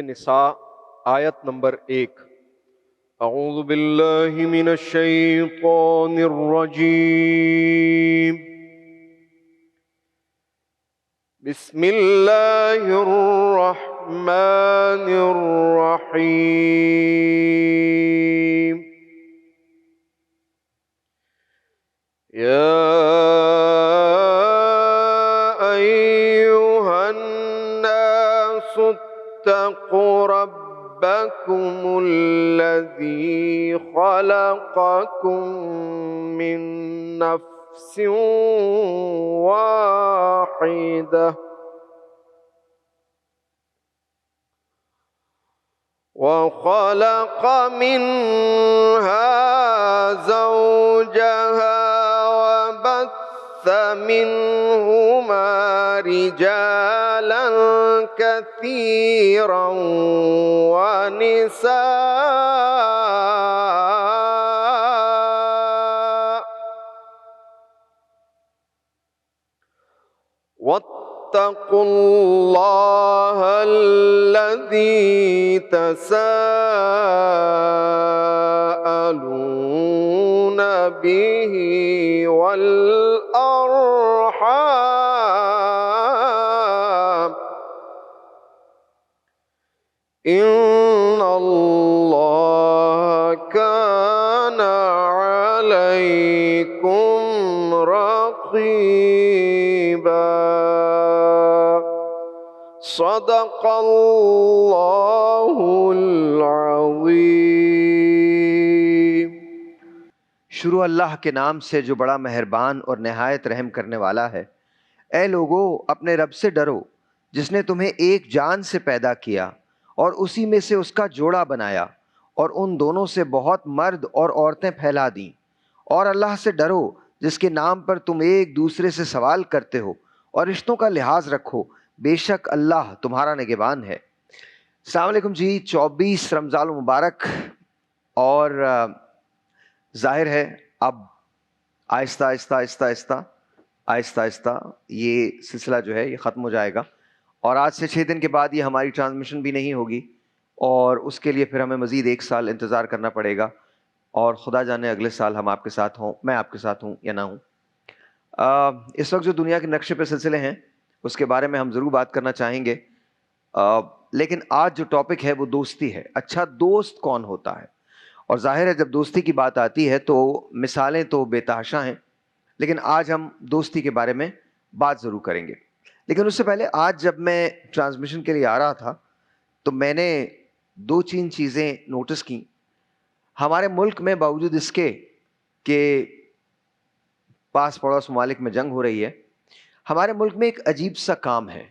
نساء آیت نمبر 1۔ اعوذ باللہ من الشیطان الرجیم، بسم اللہ الرحمن الرحیم۔ یا ایہا الناس اتقوا ربکم الذی خلقکم من نفس واحدہ وخلق منها زوجها وبث منهما رجالا كثيرا ونساء واتقوا الله الذي تساءلون به والأرحام إن الله كان عليكم رقيبا۔ صدق اللہ العظیم۔ شروع اللہ کے نام سے جو بڑا مہربان اور نہایت رحم کرنے والا ہے۔ اے لوگو، اپنے رب سے ڈرو جس نے تمہیں ایک جان سے پیدا کیا اور اسی میں سے اس کا جوڑا بنایا اور ان دونوں سے بہت مرد اور عورتیں پھیلا دیں، اور اللہ سے ڈرو جس کے نام پر تم ایک دوسرے سے سوال کرتے ہو اور رشتوں کا لحاظ رکھو، بے شک اللہ تمہارا نگہبان ہے۔ السلام علیکم جی، 24 رمضان المبارک، اور ظاہر ہے اب آہستہ آہستہ آہستہ آہستہ آہستہ آہستہ یہ سلسلہ جو ہے یہ ختم ہو جائے گا، اور آج سے 6 دن کے بعد یہ ہماری ٹرانسمیشن بھی نہیں ہوگی، اور اس کے لیے پھر ہمیں مزید 1 سال انتظار کرنا پڑے گا، اور خدا جانے اگلے سال ہم آپ کے ساتھ ہوں، میں آپ کے ساتھ ہوں یا نہ ہوں۔ اس وقت جو دنیا کے نقشے پہ سلسلے ہیں اس کے بارے میں ہم ضرور بات کرنا چاہیں گے، لیکن آج جو ٹاپک ہے وہ دوستی ہے۔ اچھا دوست کون ہوتا ہے؟ اور ظاہر ہے جب دوستی کی بات آتی ہے تو مثالیں تو بے تحاشا ہیں، لیکن آج ہم دوستی کے بارے میں بات ضرور کریں گے۔ لیکن اس سے پہلے آج جب میں ٹرانسمیشن کے لیے آ رہا تھا تو میں نے 2-3 چیزیں نوٹس کی۔ ہمارے ملک میں باوجود اس کے کہ پاس پڑوس ممالک میں جنگ ہو رہی ہے، ہمارے ملک میں ایک عجیب سا کام ہے،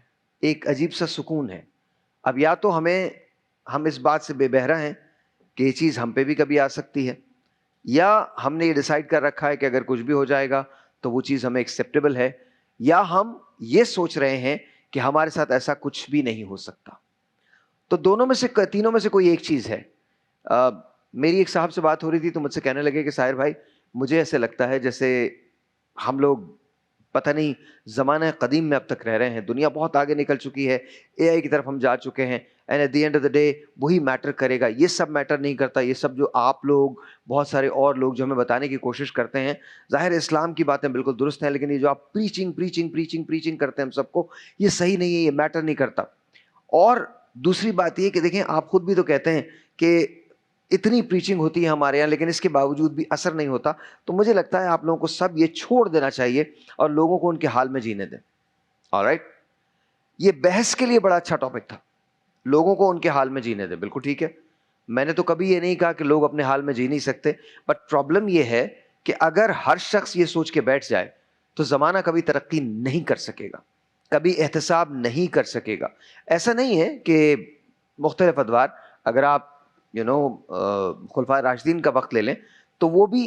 ایک عجیب سا سکون ہے۔ اب یا تو ہم اس بات سے بے بہرہ ہیں کہ یہ چیز ہم پہ بھی کبھی آ سکتی ہے، یا ہم نے یہ ڈیسائیڈ کر رکھا ہے کہ اگر کچھ بھی ہو جائے گا تو وہ چیز ہمیں ایکسیپٹیبل ہے، یا ہم یہ سوچ رہے ہیں کہ ہمارے ساتھ ایسا کچھ بھی نہیں ہو سکتا۔ تو تینوں میں سے کوئی ایک چیز ہے۔ میری ایک صاحب سے بات ہو رہی تھی تو مجھ سے کہنے لگے کہ ساحر بھائی، مجھے ایسے لگتا ہے جیسے ہم لوگ پتہ نہیں زمانہ قدیم میں اب تک رہ رہے ہیں، دنیا بہت آگے نکل چکی ہے، اے آئی کی طرف ہم جا چکے ہیں، and at the end of the day وہی میٹر کرے گا، یہ سب میٹر نہیں کرتا، یہ سب جو آپ لوگ بہت سارے اور لوگ جو ہمیں بتانے کی کوشش کرتے ہیں، ظاہر اسلام کی باتیں بالکل درست ہیں، لیکن یہ جو آپ پریچنگ کرتے ہیں ہم سب کو، یہ صحیح نہیں ہے، یہ میٹر نہیں کرتا۔ اور دوسری بات یہ کہ دیکھیں، آپ خود بھی تو کہتے ہیں کہ اتنی پریچنگ ہوتی ہے ہمارے یہاں لیکن اس کے باوجود بھی اثر نہیں ہوتا، تو مجھے لگتا ہے آپ لوگوں کو سب یہ چھوڑ دینا چاہیے اور لوگوں کو ان کے حال میں جینے دیں۔ آلرائٹ، یہ بحث کے لیے بڑا اچھا ٹاپک تھا، لوگوں کو ان کے حال میں جینے دیں، بالکل ٹھیک ہے۔ میں نے تو کبھی یہ نہیں کہا کہ لوگ اپنے حال میں جی نہیں سکتے، بٹ پرابلم یہ ہے کہ اگر ہر شخص یہ سوچ کے بیٹھ جائے تو زمانہ کبھی ترقی نہیں کر سکے گا، کبھی احتساب نہیں کر سکے گا۔ ایسا نہیں ہے کہ مختلف ادوار، اگر آپ خلفائے راشدین کا وقت لے لیں تو وہ بھی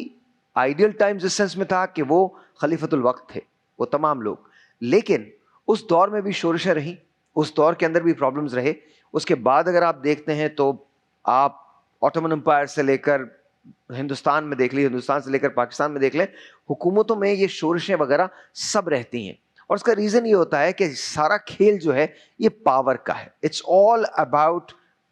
آئیڈیل ٹائمز اس سینس میں تھا کہ وہ خلیفۃ الوقت تھے، وہ تمام لوگ، لیکن اس دور میں بھی شورشیں رہیں، اس دور کے اندر بھی پرابلمز رہے۔ اس کے بعد اگر آپ دیکھتے ہیں تو آپ آٹومن امپائر سے لے کر ہندوستان میں دیکھ لیے، ہندوستان سے لے کر پاکستان میں دیکھ لیں، حکومتوں میں یہ شورشیں وغیرہ سب رہتی ہیں، اور اس کا ریزن یہ ہوتا ہے کہ سارا کھیل جو ہے یہ پاور کا ہے۔ It's all about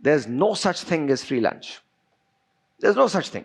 there is no such thing as free lunch. There is no such thing.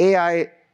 AI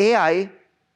AI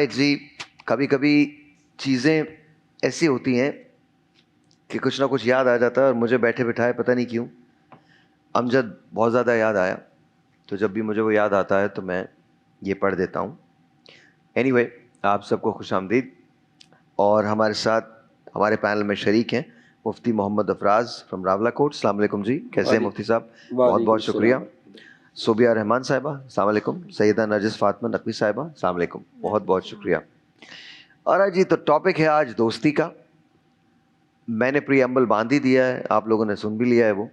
right جی. کبھی کبھی چیزیں ایسی ہوتی ہیں کہ کچھ نہ کچھ یاد آ جاتا ہے, اور مجھے بیٹھے بٹھائے پتہ نہیں کیوں امجد بہت زیادہ یاد آیا, تو جب بھی مجھے وہ یاد آتا ہے تو میں یہ پڑھ دیتا ہوں. اینی وے, آپ سب کو خوش آمدید. اور ہمارے ساتھ ہمارے پینل میں شریک ہیں مفتی محمد افراز فرام راولا کوٹ. السلام علیکم جی, کیسے ہیں مفتی صاحب؟ بہت بہت شکریہ. صوبیہ رحمان صاحبہ السلام علیکم. سیدہ نرجس فاطمہ نقوی صاحبہ السلام علیکم, بہت بہت شکریہ. اور جی, تو ٹاپک ہے آج دوستی کا. میں نے پری ایمبل باندھ ہی دیا ہے, آپ لوگوں نے سن بھی لیا ہے وہ,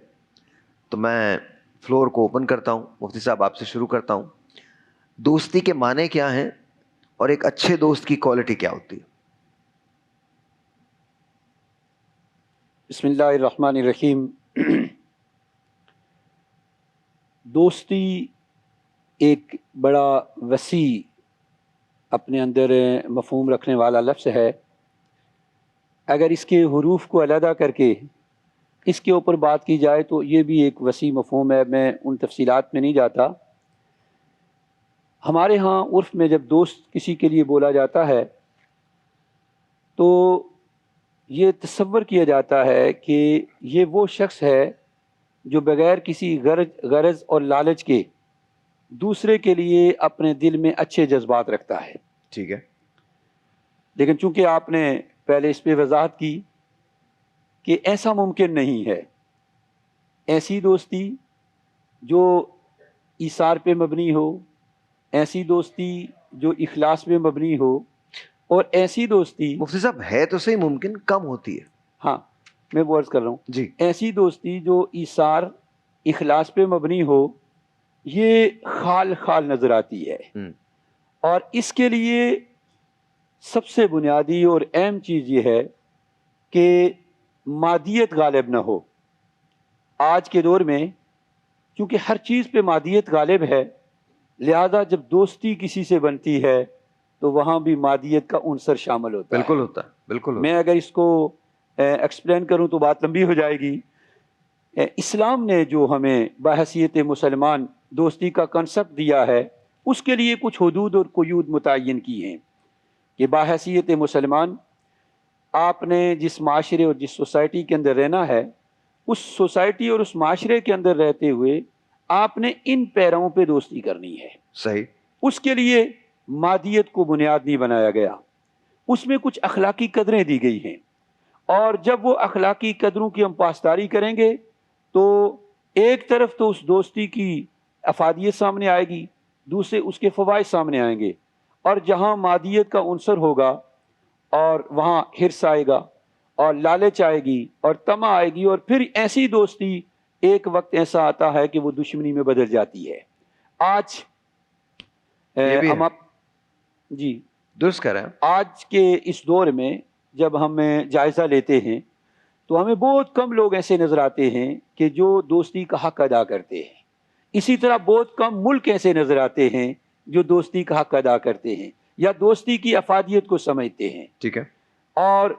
تو میں فلور کو اوپن کرتا ہوں. مفتی صاحب آپ سے شروع کرتا ہوں. دوستی کے معنی کیا ہیں اور ایک اچھے دوست کی کوالٹی کیا ہوتی ہے؟ بسم اللہ الرحمن الرحیم. دوستی ایک بڑا وسیع اپنے اندر مفہوم رکھنے والا لفظ ہے. اگر اس کے حروف کو علیحدہ کر کے اس کے اوپر بات کی جائے تو یہ بھی ایک وسیع مفہوم ہے. میں ان تفصیلات میں نہیں جاتا. ہمارے ہاں عرف میں جب دوست کسی کے لیے بولا جاتا ہے تو یہ تصور کیا جاتا ہے کہ یہ وہ شخص ہے جو بغیر کسی غرض اور لالچ کے دوسرے کے لیے اپنے دل میں اچھے جذبات رکھتا ہے. ٹھیک ہے. لیکن چونکہ آپ نے پہلے اس پہ وضاحت کی کہ ایسا ممکن نہیں ہے. ایسی دوستی جو ایثار پہ مبنی ہو, ایسی دوستی جو اخلاص پہ مبنی ہو, اور ایسی دوستی مفتی صاحب ہے تو صحیح, ممکن کم ہوتی ہے. ہاں میں وہ عرض کر رہا ہوں جی. ایسی دوستی جو ایثار اخلاص پہ مبنی ہو, یہ خال خال نظر آتی ہے. اور اس کے لیے سب سے بنیادی اور اہم چیز یہ ہے کہ مادیت غالب نہ ہو. آج کے دور میں چونکہ ہر چیز پہ مادیت غالب ہے, لہذا جب دوستی کسی سے بنتی ہے تو وہاں بھی مادیت کا عنصر شامل ہوتا ہے. بالکل ہوتا ہے, بالکل ہوتا ہے. میں اگر اس کو ایکسپلین کروں تو بات لمبی ہو جائے گی. اسلام نے جو ہمیں بحیثیت مسلمان دوستی کا کنسپٹ دیا ہے, اس کے لیے کچھ حدود اور قیود متعین کی ہیں کہ بحیثیت مسلمان آپ نے جس معاشرے اور جس سوسائٹی کے اندر رہنا ہے, اس سوسائٹی اور اس معاشرے کے اندر رہتے ہوئے آپ نے ان پیراؤں پہ دوستی کرنی ہے. صحیح. اس کے لیے مادیت کو بنیاد نہیں بنایا گیا, اس میں کچھ اخلاقی قدریں دی گئی ہیں. اور جب وہ اخلاقی قدروں کی ہم پاسداری کریں گے تو ایک طرف تو اس دوستی کی افادیت سامنے آئے گی, دوسرے اس کے فوائد سامنے آئیں گے. اور جہاں مادیت کا عنصر ہوگا اور وہاں حرص آئے گا اور لالچ آئے گی اور طمع آئے گی, اور پھر ایسی دوستی ایک وقت ایسا آتا ہے کہ وہ دشمنی میں بدل جاتی ہے. آج ہم جی درست کر رہے ہیں. آج کے اس دور میں جب ہم جائزہ لیتے ہیں تو ہمیں بہت کم لوگ ایسے نظر آتے ہیں کہ جو دوستی کا حق ادا کرتے ہیں. اسی طرح بہت کم ملک ایسے نظر آتے ہیں جو دوستی کا حق ادا کرتے ہیں یا دوستی کی افادیت کو سمجھتے ہیں. ٹھیک ہے. اور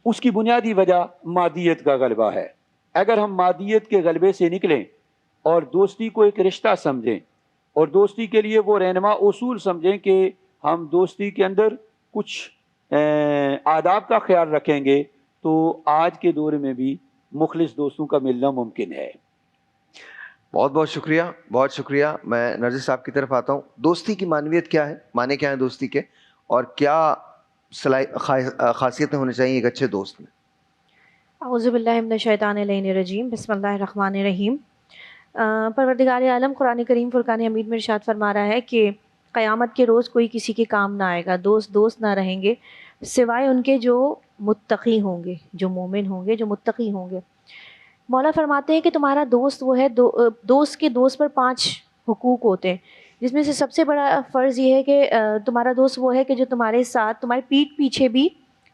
اس کی بنیادی وجہ مادیت کا غلبہ ہے. اگر ہم مادیت کے غلبے سے نکلیں اور دوستی کو ایک رشتہ سمجھیں اور دوستی کے لیے وہ رہنما اصول سمجھیں کہ ہم دوستی کے اندر کچھ آداب کا خیال رکھیں گے, تو آج کے دور میں بھی مخلص دوستوں کا ملنا ممکن ہے. بہت بہت شکریہ, بہت شکریہ. میں نرجس صاحب کی طرف آتا ہوں. دوستی کی معنویت کیا ہے, معنی کیا ہیں دوستی کے, اور کیا خاصیتیں ہونی چاہیے ایک اچھے دوست میں؟ اعوذ باللہ من الشیطان الرجیم. بسم اللہ الرحمن الرحیم. پروردگار عالم قرآن کریم فرقان حمید میں ارشاد فرما رہا ہے کہ قیامت کے روز کوئی کسی کے کام نہ آئے گا, دوست دوست نہ رہیں گے سوائے ان کے جو متقی ہوں گے, جو مومن ہوں گے, جو متقی ہوں گے. مولا فرماتے ہیں کہ تمہارا دوست وہ ہے, دوست کے دوست پر 5 حقوق ہوتے ہیں, جس میں سے سب سے بڑا فرض یہ ہے کہ تمہارا دوست وہ ہے کہ جو تمہارے ساتھ تمہاری پیٹھ پیچھے بھی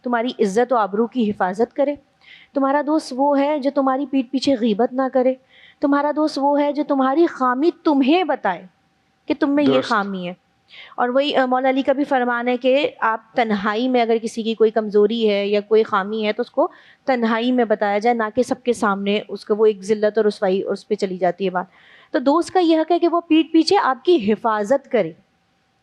تمہاری عزت و آبرو کی حفاظت کرے. تمہارا دوست وہ ہے جو تمہاری پیٹھ پیچھے غیبت نہ کرے. تمہارا دوست وہ ہے جو تمہاری خامی تمہیں بتائے کہ تم میں یہ خامی ہے. اور وہی مولا علی کا بھی فرمان ہے کہ آپ تنہائی میں اگر کسی کی کوئی کمزوری ہے یا کوئی خامی ہے تو اس کو تنہائی میں بتایا جائے, نہ کہ سب کے سامنے اس کو وہ ایک ذلت اور رسوائی اور اس پہ چلی جاتی ہے بات. تو دوست کا یہ حق ہے کہ وہ پیٹھ پیچھے آپ کی حفاظت کرے,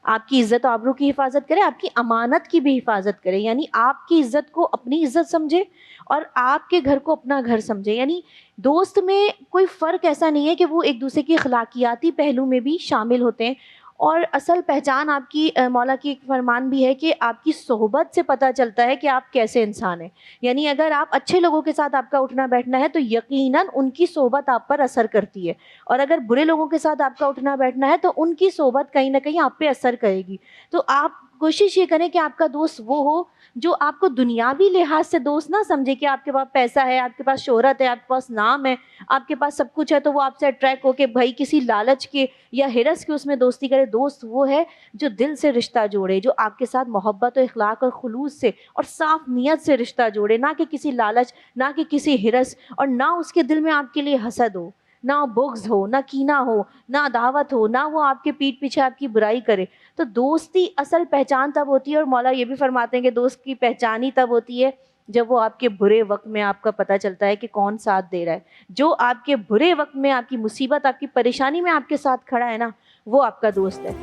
آپ کی عزت و آبرو کی حفاظت کرے، آپ کی امانت کی بھی حفاظت کرے، یعنی آپ کی عزت کو اپنی عزت سمجھے اور آپ کے گھر کو اپنا گھر سمجھے. یعنی دوست میں کوئی فرق ایسا نہیں ہے کہ وہ ایک دوسرے کے اخلاقیاتی پہلو میں بھی شامل ہوتے ہیں. اور اصل پہچان آپ کی مولا کی ایک فرمان بھی ہے کہ آپ کی صحبت سے پتہ چلتا ہے کہ آپ کیسے انسان ہیں. یعنی اگر آپ اچھے لوگوں کے ساتھ آپ کا اٹھنا بیٹھنا ہے تو یقیناً ان کی صحبت آپ پر اثر کرتی ہے، اور اگر برے لوگوں کے ساتھ آپ کا اٹھنا بیٹھنا ہے تو ان کی صحبت کہیں نہ کہیں آپ پہ اثر کرے گی. تو آپ کوشش یہ کریں کہ آپ کا دوست وہ ہو جو آپ کو دنیاوی لحاظ سے دوست نہ سمجھے کہ آپ کے پاس پیسہ ہے، آپ کے پاس شہرت ہے، آپ کے پاس نام ہے، آپ کے پاس سب کچھ ہے تو وہ آپ سے اٹریکٹ ہو کے بھائی کسی لالچ کے یا ہرس کے اس میں دوستی کرے. دوست وہ ہے جو دل سے رشتہ جوڑے، جو آپ کے ساتھ محبت و اخلاق اور خلوص سے اور صاف نیت سے رشتہ جوڑے، نہ کہ کسی لالچ، نہ کہ کسی ہرس، اور نہ اس کے دل میں آپ کے لیے حسد ہو، نہ بغض ہو، نہ کینہ ہو، نہ عداوت ہو، نہ وہ آپ کے پیٹھ پیچھے آپ کی برائی کرے. تو دوستی اصل پہچان تب ہوتی ہے، اور مولا یہ بھی فرماتے ہیں کہ دوست کی پہچان ہی تب ہوتی ہے جب وہ آپ کے برے وقت میں آپ کا پتہ چلتا ہے کہ کون ساتھ دے رہا ہے. جو آپ کے برے وقت میں، آپ کی مصیبت، آپ کی پریشانی میں آپ کے ساتھ کھڑا ہے نا، وہ آپ کا دوست ہے.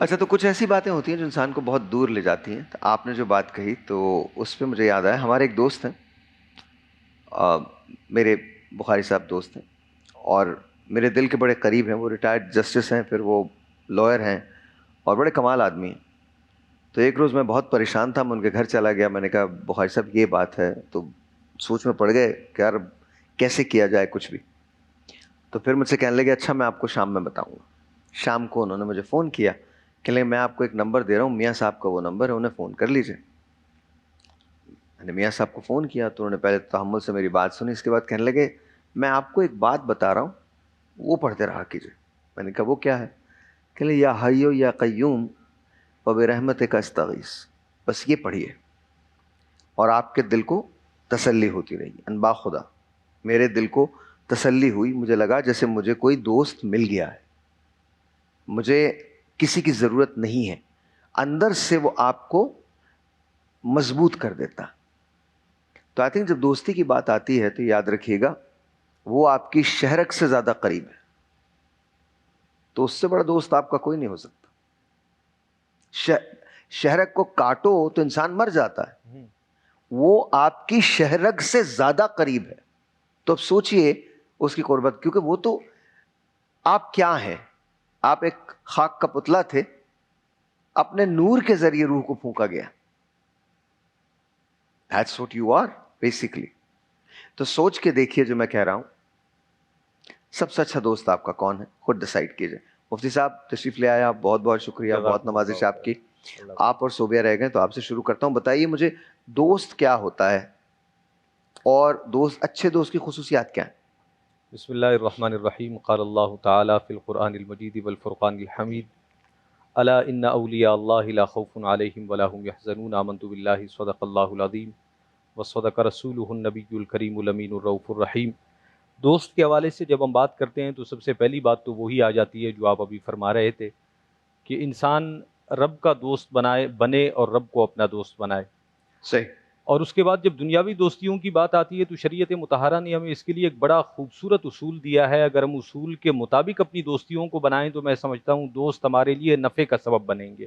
اچھا، تو کچھ ایسی باتیں ہوتی ہیں جو انسان کو بہت دور لے جاتی ہیں. تو آپ نے جو بات کہی تو اس پہ مجھے یاد آیا، ہمارے ایک دوست ہیں، میرے بخاری صاحب دوست ہیں اور میرے دل کے بڑے قریب ہیں. وہ ریٹائرڈ جسٹس ہیں، پھر وہ لائر ہیں اور بڑے کمال آدمی ہیں. تو ایک روز میں بہت پریشان تھا، میں ان کے گھر چلا گیا. میں نے کہا بخاری صاحب یہ بات ہے، تو سوچ میں پڑ گئے کہ یار کیسے کیا جائے کچھ بھی. تو پھر مجھ سے کہنے لگے اچھا میں آپ کو شام میں بتاؤں گا. شام کو انہوں نے مجھے فون کیا کہ لیں میں آپ کو ایک نمبر دے رہا ہوں، میاں صاحب کا وہ نمبر ہے، انہیں فون کر لیجیے. میں نے میاں صاحب کو فون کیا تو انہوں نے پہلے تحمل سے میری بات سنی، اس کے بعد کہنے لگے میں آپ کو ایک بات بتا رہا ہوں، وہ پڑھتے رہا کیجیے. میں نے کہا وہ کیا ہے؟ کہ لیں یا حیو یا قیوم وبرحمتک استغیث، بس یہ پڑھیے اور آپ کے دل کو تسلی ہوتی رہی. انبا خدا میرے دل کو تسلی ہوئی، مجھے لگا جیسے مجھے کوئی دوست مل گیا ہے، مجھے کسی کی ضرورت نہیں ہے. اندر سے وہ آپ کو مضبوط کر دیتا. تو آئی تھنک جب دوستی کی بات آتی ہے تو یاد رکھیے گا وہ آپ کی شہرک سے زیادہ قریب ہے. تو اس سے بڑا دوست آپ کا کوئی نہیں ہو سکتا. شہرک کو کاٹو تو انسان مر جاتا ہے، وہ آپ کی شہرک سے زیادہ قریب ہے. تو اب سوچئے اس کی قربت، کیونکہ وہ تو آپ کیا ہیں؟ آپ ایک خاک کا پتلا تھے، اپنے نور کے ذریعے روح کو پھونکا گیا. That's what you are basically. تو سوچ کے دیکھیے جو میں کہہ رہا ہوں. سب سے اچھا دوست آپ کا کون ہے خود ڈیسائیڈ کیجئے. مفتی صاحب تشریف لے آئے آپ، بہت بہت شکریہ، بہت نوازش آپ کی. آپ اور صوبیہ رہ گئے تو آپ سے شروع کرتا ہوں. بتائیے مجھے دوست کیا ہوتا ہے اور دوست، اچھے دوست کی خصوصیات کیا ہیں؟ بسم اللہ الرحمن الرحیم. قال اللہ تعالی فی القرآن المجید والفرقان الحمید الا ان اولیاء اللہ لا خوف علیہم ولا هم يحزنون آمنت باللہ صدق اللہ العظیم وصدق رسولہ النبی الکریم الامین الرؤوف الرحیم. دوست کے حوالے سے جب ہم بات کرتے ہیں تو سب سے پہلی بات تو وہی آ جاتی ہے جو آپ ابھی فرما رہے تھے کہ انسان رب کا دوست بنے اور رب کو اپنا دوست بنائے. صحیح. اور اس کے بعد جب دنیاوی دوستیوں کی بات آتی ہے تو شریعت مطہرہ نے ہمیں اس کے لیے ایک بڑا خوبصورت اصول دیا ہے. اگر ہم اصول کے مطابق اپنی دوستیوں کو بنائیں تو میں سمجھتا ہوں دوست ہمارے لیے نفع کا سبب بنیں گے.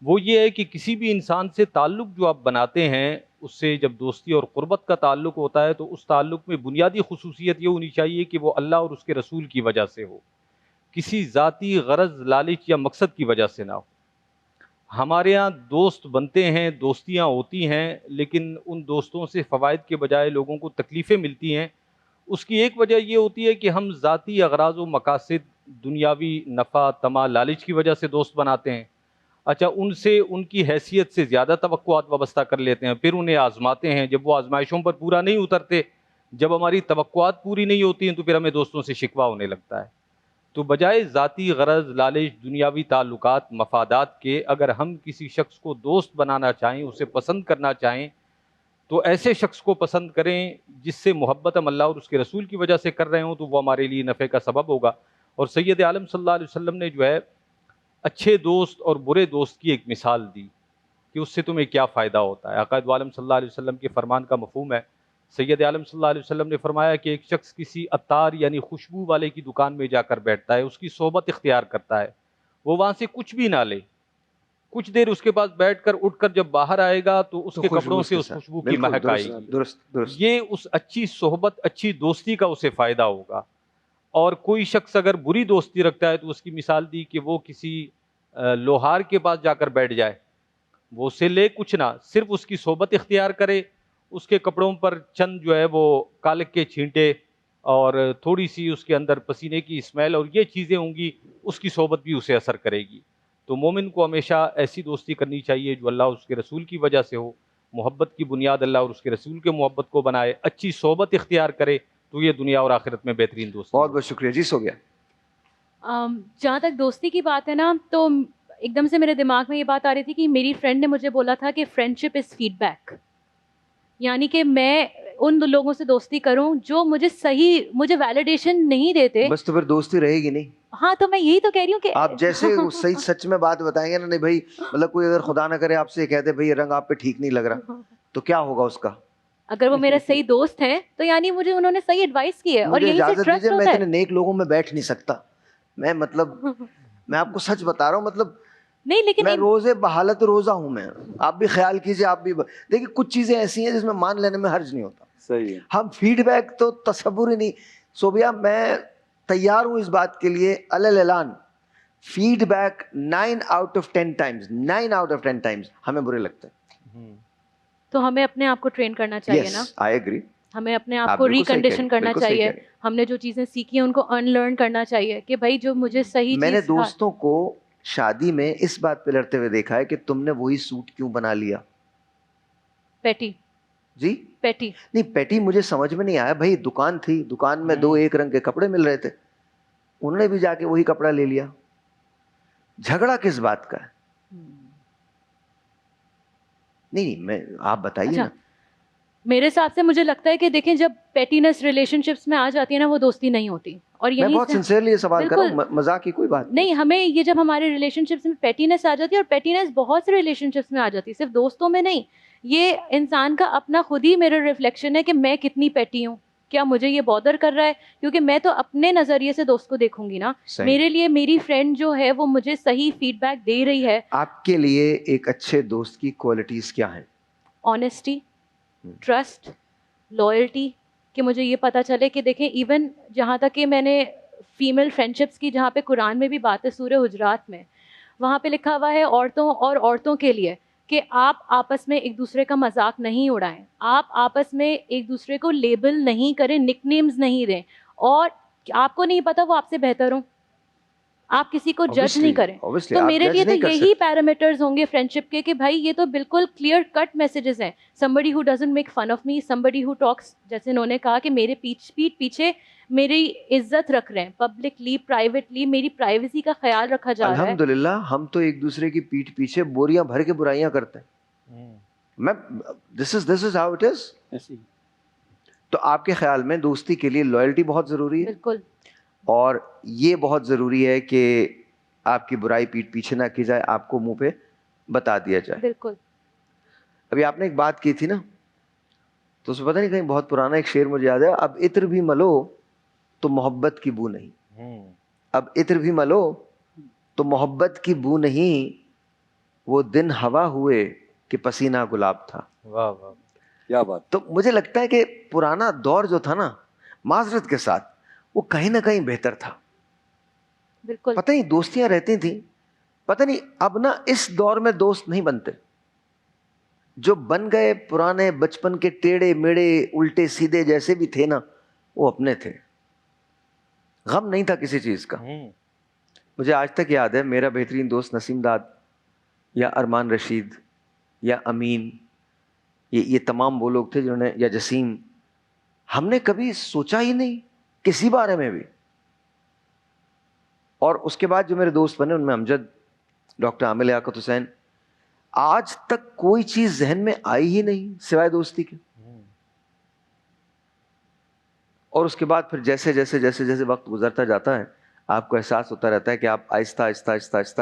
وہ یہ ہے کہ کسی بھی انسان سے تعلق جو آپ بناتے ہیں، اس سے جب دوستی اور قربت کا تعلق ہوتا ہے تو اس تعلق میں بنیادی خصوصیت یہ ہونی چاہیے کہ وہ اللہ اور اس کے رسول کی وجہ سے ہو، کسی ذاتی غرض، لالچ یا مقصد کی وجہ سے نہ ہو. ہمارے ہاں دوست بنتے ہیں، دوستیاں ہوتی ہیں، لیکن ان دوستوں سے فوائد کے بجائے لوگوں کو تکلیفیں ملتی ہیں. اس کی ایک وجہ یہ ہوتی ہے کہ ہم ذاتی اغراض و مقاصد، دنیاوی نفع، طمع، لالچ کی وجہ سے دوست بناتے ہیں. اچھا، ان سے ان کی حیثیت سے زیادہ توقعات وابستہ کر لیتے ہیں، پھر انہیں آزماتے ہیں. جب وہ آزمائشوں پر پورا نہیں اترتے، جب ہماری توقعات پوری نہیں ہوتی ہیں، تو پھر ہمیں دوستوں سے شکوہ ہونے لگتا ہے. تو بجائے ذاتی غرض، لالچ، دنیاوی تعلقات، مفادات کے، اگر ہم کسی شخص کو دوست بنانا چاہیں، اسے پسند کرنا چاہیں، تو ایسے شخص کو پسند کریں جس سے محبت ہم اللہ اور اس کے رسول کی وجہ سے کر رہے ہوں، تو وہ ہمارے لیے نفع کا سبب ہوگا. اور سید عالم صلی اللہ علیہ وسلم نے جو ہے اچھے دوست اور برے دوست کی ایک مثال دی کہ اس سے تمہیں کیا فائدہ ہوتا ہے۔ آقا دو عالم صلی اللہ علیہ وسلم کے فرمان کا مفہوم ہے، سید عالم صلی اللہ علیہ وسلم نے فرمایا کہ ایک شخص کسی عطار یعنی خوشبو والے کی دکان میں جا کر بیٹھتا ہے، اس کی صحبت اختیار کرتا ہے، وہ وہاں سے کچھ بھی نہ لے، کچھ دیر اس کے پاس بیٹھ کر اٹھ کر جب باہر آئے گا تو اس کے کپڑوں سے اس خوشبو کی مہک آئے گی۔ درست یہ اس اچھی صحبت، اچھی دوستی کا اسے فائدہ ہوگا۔ اور کوئی شخص اگر بری دوستی رکھتا ہے تو اس کی مثال دی کہ وہ کسی لوہار کے پاس جا کر بیٹھ جائے، وہ اسے لے کچھ نہ، صرف اس کی صحبت اختیار کرے، اس کے کپڑوں پر چند جو ہے وہ کالک کے چھینٹے اور تھوڑی سی اس کے اندر پسینے کی اسمیل اور یہ چیزیں ہوں گی، اس کی صحبت بھی اسے اثر کرے گی۔ تو مومن کو ہمیشہ ایسی دوستی کرنی چاہیے جو اللہ اور اس کے رسول کی وجہ سے ہو، محبت کی بنیاد اللہ اور اس کے رسول کے محبت کو بنائے، اچھی صحبت اختیار کرے، تو یہ دنیا اور آخرت میں بہترین دوستی۔ بہت بہت شکریہ جی، سو گیا۔ جہاں تک دوستی کی بات ہے نا، تو ایک دم سے میرے دماغ میں یہ بات آ رہی تھی کہ میری فرینڈ نے مجھے بولا تھا کہ فرینڈشپ از فیڈ بیک، یعنی کہ میں ان لوگوں سے دوستی کروں جو مجھے ویلیڈیشن نہیں دیتے، بس تو پھر دوستی رہے گی نہیں۔ ہاں تو میں یہی تو کہہ رہی ہوں کہ آپ جیسے صحیح سچ میں بات بتائیں گے نا، نہیں بھائی، مطلب کوئی اگر خدا نہ کرے آپ سے کہتے بھائی یہ رنگ آپ پہ ٹھیک نہیں لگ رہا، تو کیا ہوگا اس کا؟ اگر وہ میرا صحیح دوست ہے تو یعنی مجھے انہوں نے صحیح ایڈوائس کی ہے، اور مجھے یہیں سے اجازت ٹرسٹ دیجیے، میں ہوتا اتنے ہے۔ نیک لوگوں میں بیٹھ نہیں سکتا، میں آپ کو سچ بتا رہا ہوں، مطلب نہیں لیکن میں روزے بحالت روزہ ہوں، میں آپ بھی خیال کیجئے، آپ بھی دیکھیے کچھ چیزیں ایسی ہیں جس میں مان لینے میں حرج نہیں ہوتا۔ صحیح ہے۔ ہم فیڈ بیک تو تصور ہی نہیں۔ صوبیہ میں تیار ہوں اس بات کے لیے، علی اعلان feed back 9 out of 10 times ہمیں برے لگتے ہیں۔ تو ہمیں اپنے آپ کو ٹرین کرنا چاہیے نا، یس آئی ایگری، ہمیں اپنے آپ آپ کو بالکل صحیح کہہ رہے ریکنڈیشن ہیں، کرنا بالکل صحیح چاہیے، کہہ رہے ہیں۔ ہم نے جو چیزیں سیکھی ہیں ان کو ان لرن کرنا چاہیے کہ بھائی جو مجھے صحیح میں نے چیز دوستوں کو شادی میں اس بات پہ لڑتے ہوئے دیکھا ہے کہ تم نے وہی سوٹ کیوں بنا لیا؟ پیٹی جی پیٹی نہیں، پیٹی مجھے سمجھ میں نہیں آیا، بھائی دکان تھی، دکان میں 2 ایک رنگ کے کپڑے مل رہے تھے، انہوں نے بھی جا کے وہی کپڑا لے لیا، جھگڑا کس بات کا ہے؟ نہیں میں آپ بتائیے نا۔ میرے حساب سے مجھے لگتا ہے کہ دیکھیں جب پیٹینس ریلیشن شپس میں آ جاتی ہے نا، وہ دوستی نہیں ہوتی۔ اور میں یہی بہت سنسیئرلی یہ سوال کر رہا ہوں، مذاق کی کوئی بات نہیں، ہمیں یہ جب ہمارے ریلیشن شپس میں پیٹینس آ جاتی ہے، اور پیٹینس بہت سے ریلیشن شپس میں آ جاتی ہے، صرف دوستوں میں نہیں، یہ انسان کا اپنا خود ہی میرر ریفلیکشن ہے کہ میں کتنی پیٹی ہوں، کیا مجھے یہ بادر کر رہا ہے؟ کیونکہ میں تو اپنے نظریے سے دوست کو دیکھوں گی نا، میرے لیے میری فرینڈ جو ہے وہ مجھے صحیح فیڈ بیک دے رہی ہے۔ آپ کے لیے ایک اچھے دوست کی کوالٹیز کیا ہیں؟ آنیسٹی، ٹرسٹ، لائلٹی، کہ مجھے یہ پتہ چلے کہ دیکھیں ایون جہاں تک کہ میں نے فیمیل فرینڈشپس کی، جہاں پہ قرآن میں بھی بات ہے سورہ حجرات میں، وہاں پہ لکھا ہوا ہے عورتوں اور عورتوں کے لیے کہ آپ آپس میں ایک دوسرے کا مذاق نہیں اڑائیں، آپ آپس میں ایک دوسرے کو لیبل نہیں کریں، نک نیمز نہیں دیں، اور آپ کو نہیں پتہ وہ آپ سے بہتر ہوں، آپ کسی کو جج نہیں کریں۔ تو میرے لیے تو یہی پیرامیٹرز ہوں گے فرینڈشپ کے کہ بھائی یہ تو بالکل کلیئر کٹ میسیجز ہیں۔ somebody who doesn't make fun of me, somebody who talks، جیسے انہوں نے کہا کہ میرے پیٹ پیچھے میری عزت رکھ رہے ہیں، پبلکلی پرائیویٹلی میری پرائیویسی کا خیال رکھا جا رہا ہے۔ الحمدللہ ہم تو ایک دوسرے کی پیٹھ پیچھے بوریاں بھر کے برائیاں کرتے ہیں۔ میں this is how it is۔ تو آپ کے خیال میں دوستی کے لیے لائلٹی بہت ضروری ہے، بالکل، اور یہ بہت ضروری ہے کہ آپ کی برائی پیٹھ پیچھے نہ کی جائے، آپ کو منہ پہ بتا دیا جائے۔ بالکل۔ ابھی آپ نے ایک بات کی تھی نا، تو اس میں پتہ نہیں کہیں بہت پرانا ایک شعر مجھے یاد ہے، اب عطر بھی ملو تو محبت کی بو نہیں، اب عطر بھی ملو تو محبت کی بو نہیں، وہ دن ہوا ہوئے کہ پسینہ گلاب تھا۔ واہ واہ، کیا بات۔ تو مجھے لگتا ہے کہ پرانا دور جو تھا نا، معذرت کے ساتھ، وہ کہیں نہ کہیں بہتر تھا۔ بالکل، پتہ نہیں دوستیاں رہتی تھیں، پتہ نہیں اب نا اس دور میں دوست نہیں بنتے، جو بن گئے پرانے بچپن کے ٹیڑے میڑے الٹے سیدھے جیسے بھی تھے نا، وہ اپنے تھے، غم نہیں تھا کسی چیز کا۔ مجھے آج تک یاد ہے میرا بہترین دوست نسیم داد یا ارمان رشید یا امین، یہ تمام وہ لوگ تھے جنہوں نے، یا جسیم، ہم نے کبھی سوچا ہی نہیں کسی بارے میں بھی۔ اور اس کے بعد جو میرے دوست بنے ان میں امجد، ڈاکٹر عامر لیاقت حسین، آج تک کوئی چیز ذہن میں آئی ہی نہیں سوائے دوستی کے۔ اور اس کے بعد پھر جیسے جیسے جیسے جیسے وقت گزرتا جاتا ہے، آپ کو احساس ہوتا رہتا ہے کہ آپ آہستہ آہستہ آہستہ آہستہ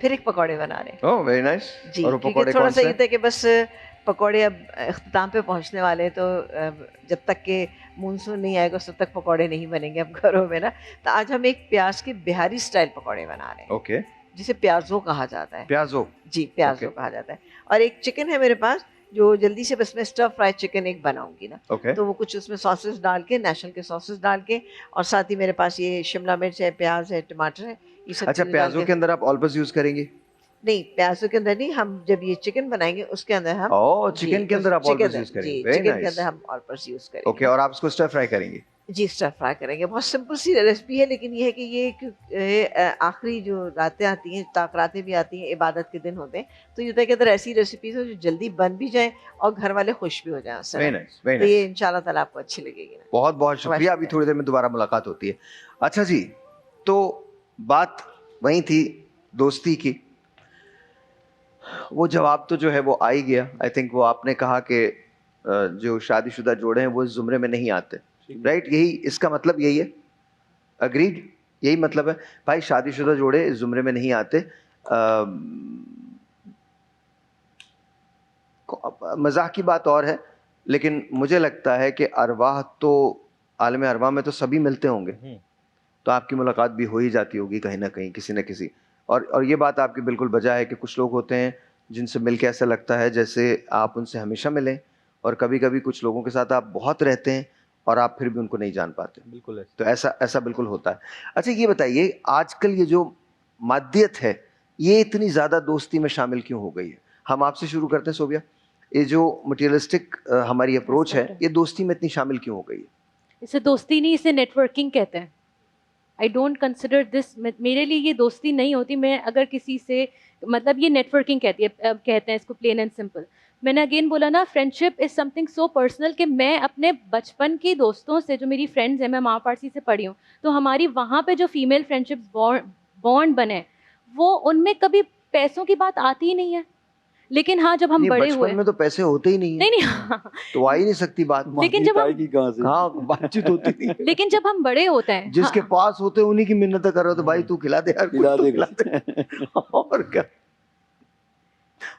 پھر ایک پکوڑے بنا رہے ہیں. اوہ ویری نائس. جی اور وہ کیونکہ پکوڑے تھوڑا کون سا سے یہ تھا کہ بس پکوڑے اب اختتام پہ پہنچنے والے ہیں، تو جب تک کہ مونسون نہیں آئے گا اس وقت تک پکوڑے نہیں بنیں گے اب گھروں میں نا. تو آج ہم ایک پیاز کے بہاری اسٹائل پکوڑے بنا رہے ہیں اوکے جسے پیازو کہا جاتا ہے. پیازو. جی پیازو کہا جاتا ہے. اور ایک چکن ہے میرے پاس جو جلدی سے بس میں اسٹر فرائی چکن ایک بناؤں گی نا. اوکے تو وہ کچھ اس میں ساسز ڈال کے، نیشنل کے ساسز ڈال کے، اور ساتھ ہی میرے پاس یہ شملہ مرچ ہے، پیاز ہے، ٹماٹر ہے، یہ سب اچھا چیزیں ڈال پیازو کے اندر آپ آل پرپز یوز کریں گے؟ نہیں پیازوں کے اندر نہیں، ہم جب یہ چکن بنائیں گے اس کے اندر ہم چکن کے اندر آپ آل پرپز یوز کریں گے. جی ویری چکن کے نائس. اندر ہم آل پرپز یوز کریں اوکے گے. اور آپ اس کو اسٹر فرائی کریں گے؟ جی اسٹر فرائی کریں گے. بہت سمپل سی ریسپی ہے، لیکن یہ ہے کہ یہ آخری جو راتیں آتی ہیں، راتیں بھی آتی ہیں، عبادت کے دن ہوتے ہیں، تو یہ ہوتا ہے کہ اگر ایسی ریسیپیز ہو جو جلدی بن بھی جائیں اور گھر والے خوش بھی ہو جائیں اس ویری سے، نائس ویری تو یہ نائس. انشاءاللہ تعالیٰ آپ کو اچھی لگے گی نا. بہت بہت شکریہ. ابھی تھوڑی دیر میں دوبارہ ملاقات ہوتی ہے. اچھا جی، تو بات وہیں تھی دوستی کی. وہ جواب تو جو ہے وہ آ ہی گیا. آئی تھنک وہ آپ نے کہا کہ جو شادی شدہ جوڑے ہیں وہ اس زمرے میں نہیں آتے. رائٹ، یہی اس کا مطلب یہی ہے. اگریڈ، یہی مطلب ہے بھائی شادی شدہ جوڑے اس زمرے میں نہیں آتے. مزاح کی بات اور ہے، لیکن مجھے لگتا ہے کہ ارواح تو عالم ارواح میں تو سبھی ملتے ہوں گے، تو آپ کی ملاقات بھی ہو ہی جاتی ہوگی کہیں نہ کہیں کسی نہ کسی. اور یہ بات آپ کی بالکل بجا ہے کہ کچھ لوگ ہوتے ہیں جن سے مل کے ایسا لگتا ہے جیسے آپ ان سے ہمیشہ ملیں، اور کبھی کبھی کچھ لوگوں کے ساتھ آپ بہت رہتے ہیں اور آپ پھر بھی ان کو نہیں جان پاتے. بالکل تو ایسا بالکل ہوتا ہے. اچھا یہ بتائیے، آج کل یہ جو مادیت ہے یہ اتنی زیادہ دوستی میں شامل کیوں ہو گئی ہے؟ ہم آپ سے شروع کرتے ہیں صوبیہ. یہ جو مٹیریلسٹک ہماری اپروچ ہے یہ دوستی میں اتنی شامل کیوں ہو گئی ہے؟ اسے دوستی نہیں، اسے نیٹ ورکنگ کہتے ہیں. آئی ڈونٹ کنسیڈر دس، میرے لیے یہ دوستی نہیں ہوتی. میں اگر کسی سے مطلب یہ نیٹ ورکنگ کہتے ہیں اس کو پلین اینڈ سمپل. میں نے اگین بولا نا، فرینڈ شپ از سم تھنگ سو پرسنل کہ میں اپنے بچپن کی دوستوں سے جو میری فرینڈز ہیں، میں ماں پارسی سے پڑھی ہوں، تو ہماری وہاں پہ جو فیمیل فرینڈ شپس بانڈ بنے، وہ ان میں کبھی پیسوں کی بات آتی ہی نہیں ہے. لیکن ہاں جب ہم بڑے ہوئے، بچپن میں تو پیسے ہوتے ہی نہیں ہیں، نہیں تو آ ہی نہیں سکتی بات. لیکن جب ہم کہاں سے ہاں بات چیت ہوتی نہیں. لیکن جب ہم بڑے ہوتے ہیں، جس کے پاس ہوتے انہی کی منتیں کر رہے ہو تو بھائی تو کھلا دے یار، کھلا دے. کھلا دے. اور کیا،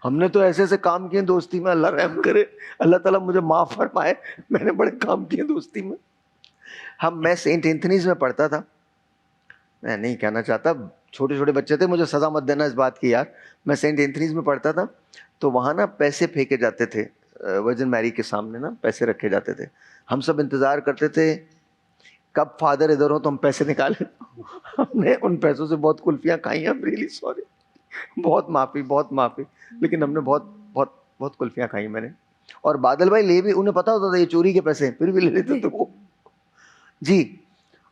ہم نے تو ایسے ایسے کام کیے دوستی میں، اللہ رحم کرے، اللہ تعالیٰ مجھے معاف فرمائے، میں نے بڑے کام کیے دوستی میں. میں سینٹ اینتھنیز میں پڑھتا تھا. میں نہیں کہنا چاہتا، چھوٹے چھوٹے بچے تھے، مجھے سزا مت دینا اس بات کی یار. میں سینٹ اینتھنیز میں پڑھتا تھا، تو وہاں نا پیسے پھینکے جاتے تھے ورجن میری کے سامنے نا پیسے رکھے جاتے تھے. ہم سب انتظار کرتے تھے کب فادر ادھر ہو تو ہم پیسے نکالیں. ہم نے ان پیسوں سے بہت کلفیاں کھائی ہیں، ریئلی سوری، بہت معافی، لیکن ہم نے بہت بہت بہت کلفیاں کھائی میں نے. اور بادل بھائی لے بھی، انہیں پتا ہوتا تھا یہ چوری کے پیسے ہیں، پھر بھی لے لیتے تھے وہ. جی.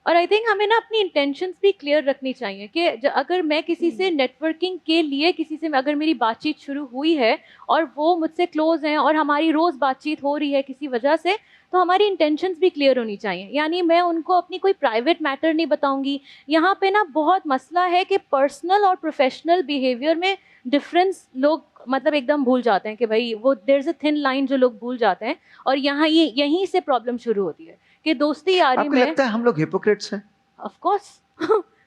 اور آئی تھنک ہمیں نا اپنی انٹینشنس بھی کلیئر رکھنی چاہیے کہ اگر میں کسی سے نیٹ ورکنگ کے لیے، کسی سے اگر میری بات چیت شروع ہوئی ہے اور وہ مجھ سے کلوز ہیں اور ہماری روز بات چیت ہو رہی ہے کسی وجہ سے، تو ہماری انٹینشنس بھی کلیئر ہونی چاہیے. یعنی میں ان کو اپنی کوئی پرائیویٹ میٹر نہیں بتاؤں گی. یہاں پہ نا بہت مسئلہ ہے کہ پرسنل اور پروفیشنل بیہیویئر میں ڈفرینس لوگ مطلب ایک دم بھول جاتے ہیں کہ بھائی وہ دیر از اے تھن لائن جو لوگ بھول جاتے ہیں، اور یہیں سے پرابلم شروع ہوتی ہے کہ دوستی یاری آپ کو میں. لگتا ہے ہم لوگ ہپوکریٹس ہیں؟ آف کورس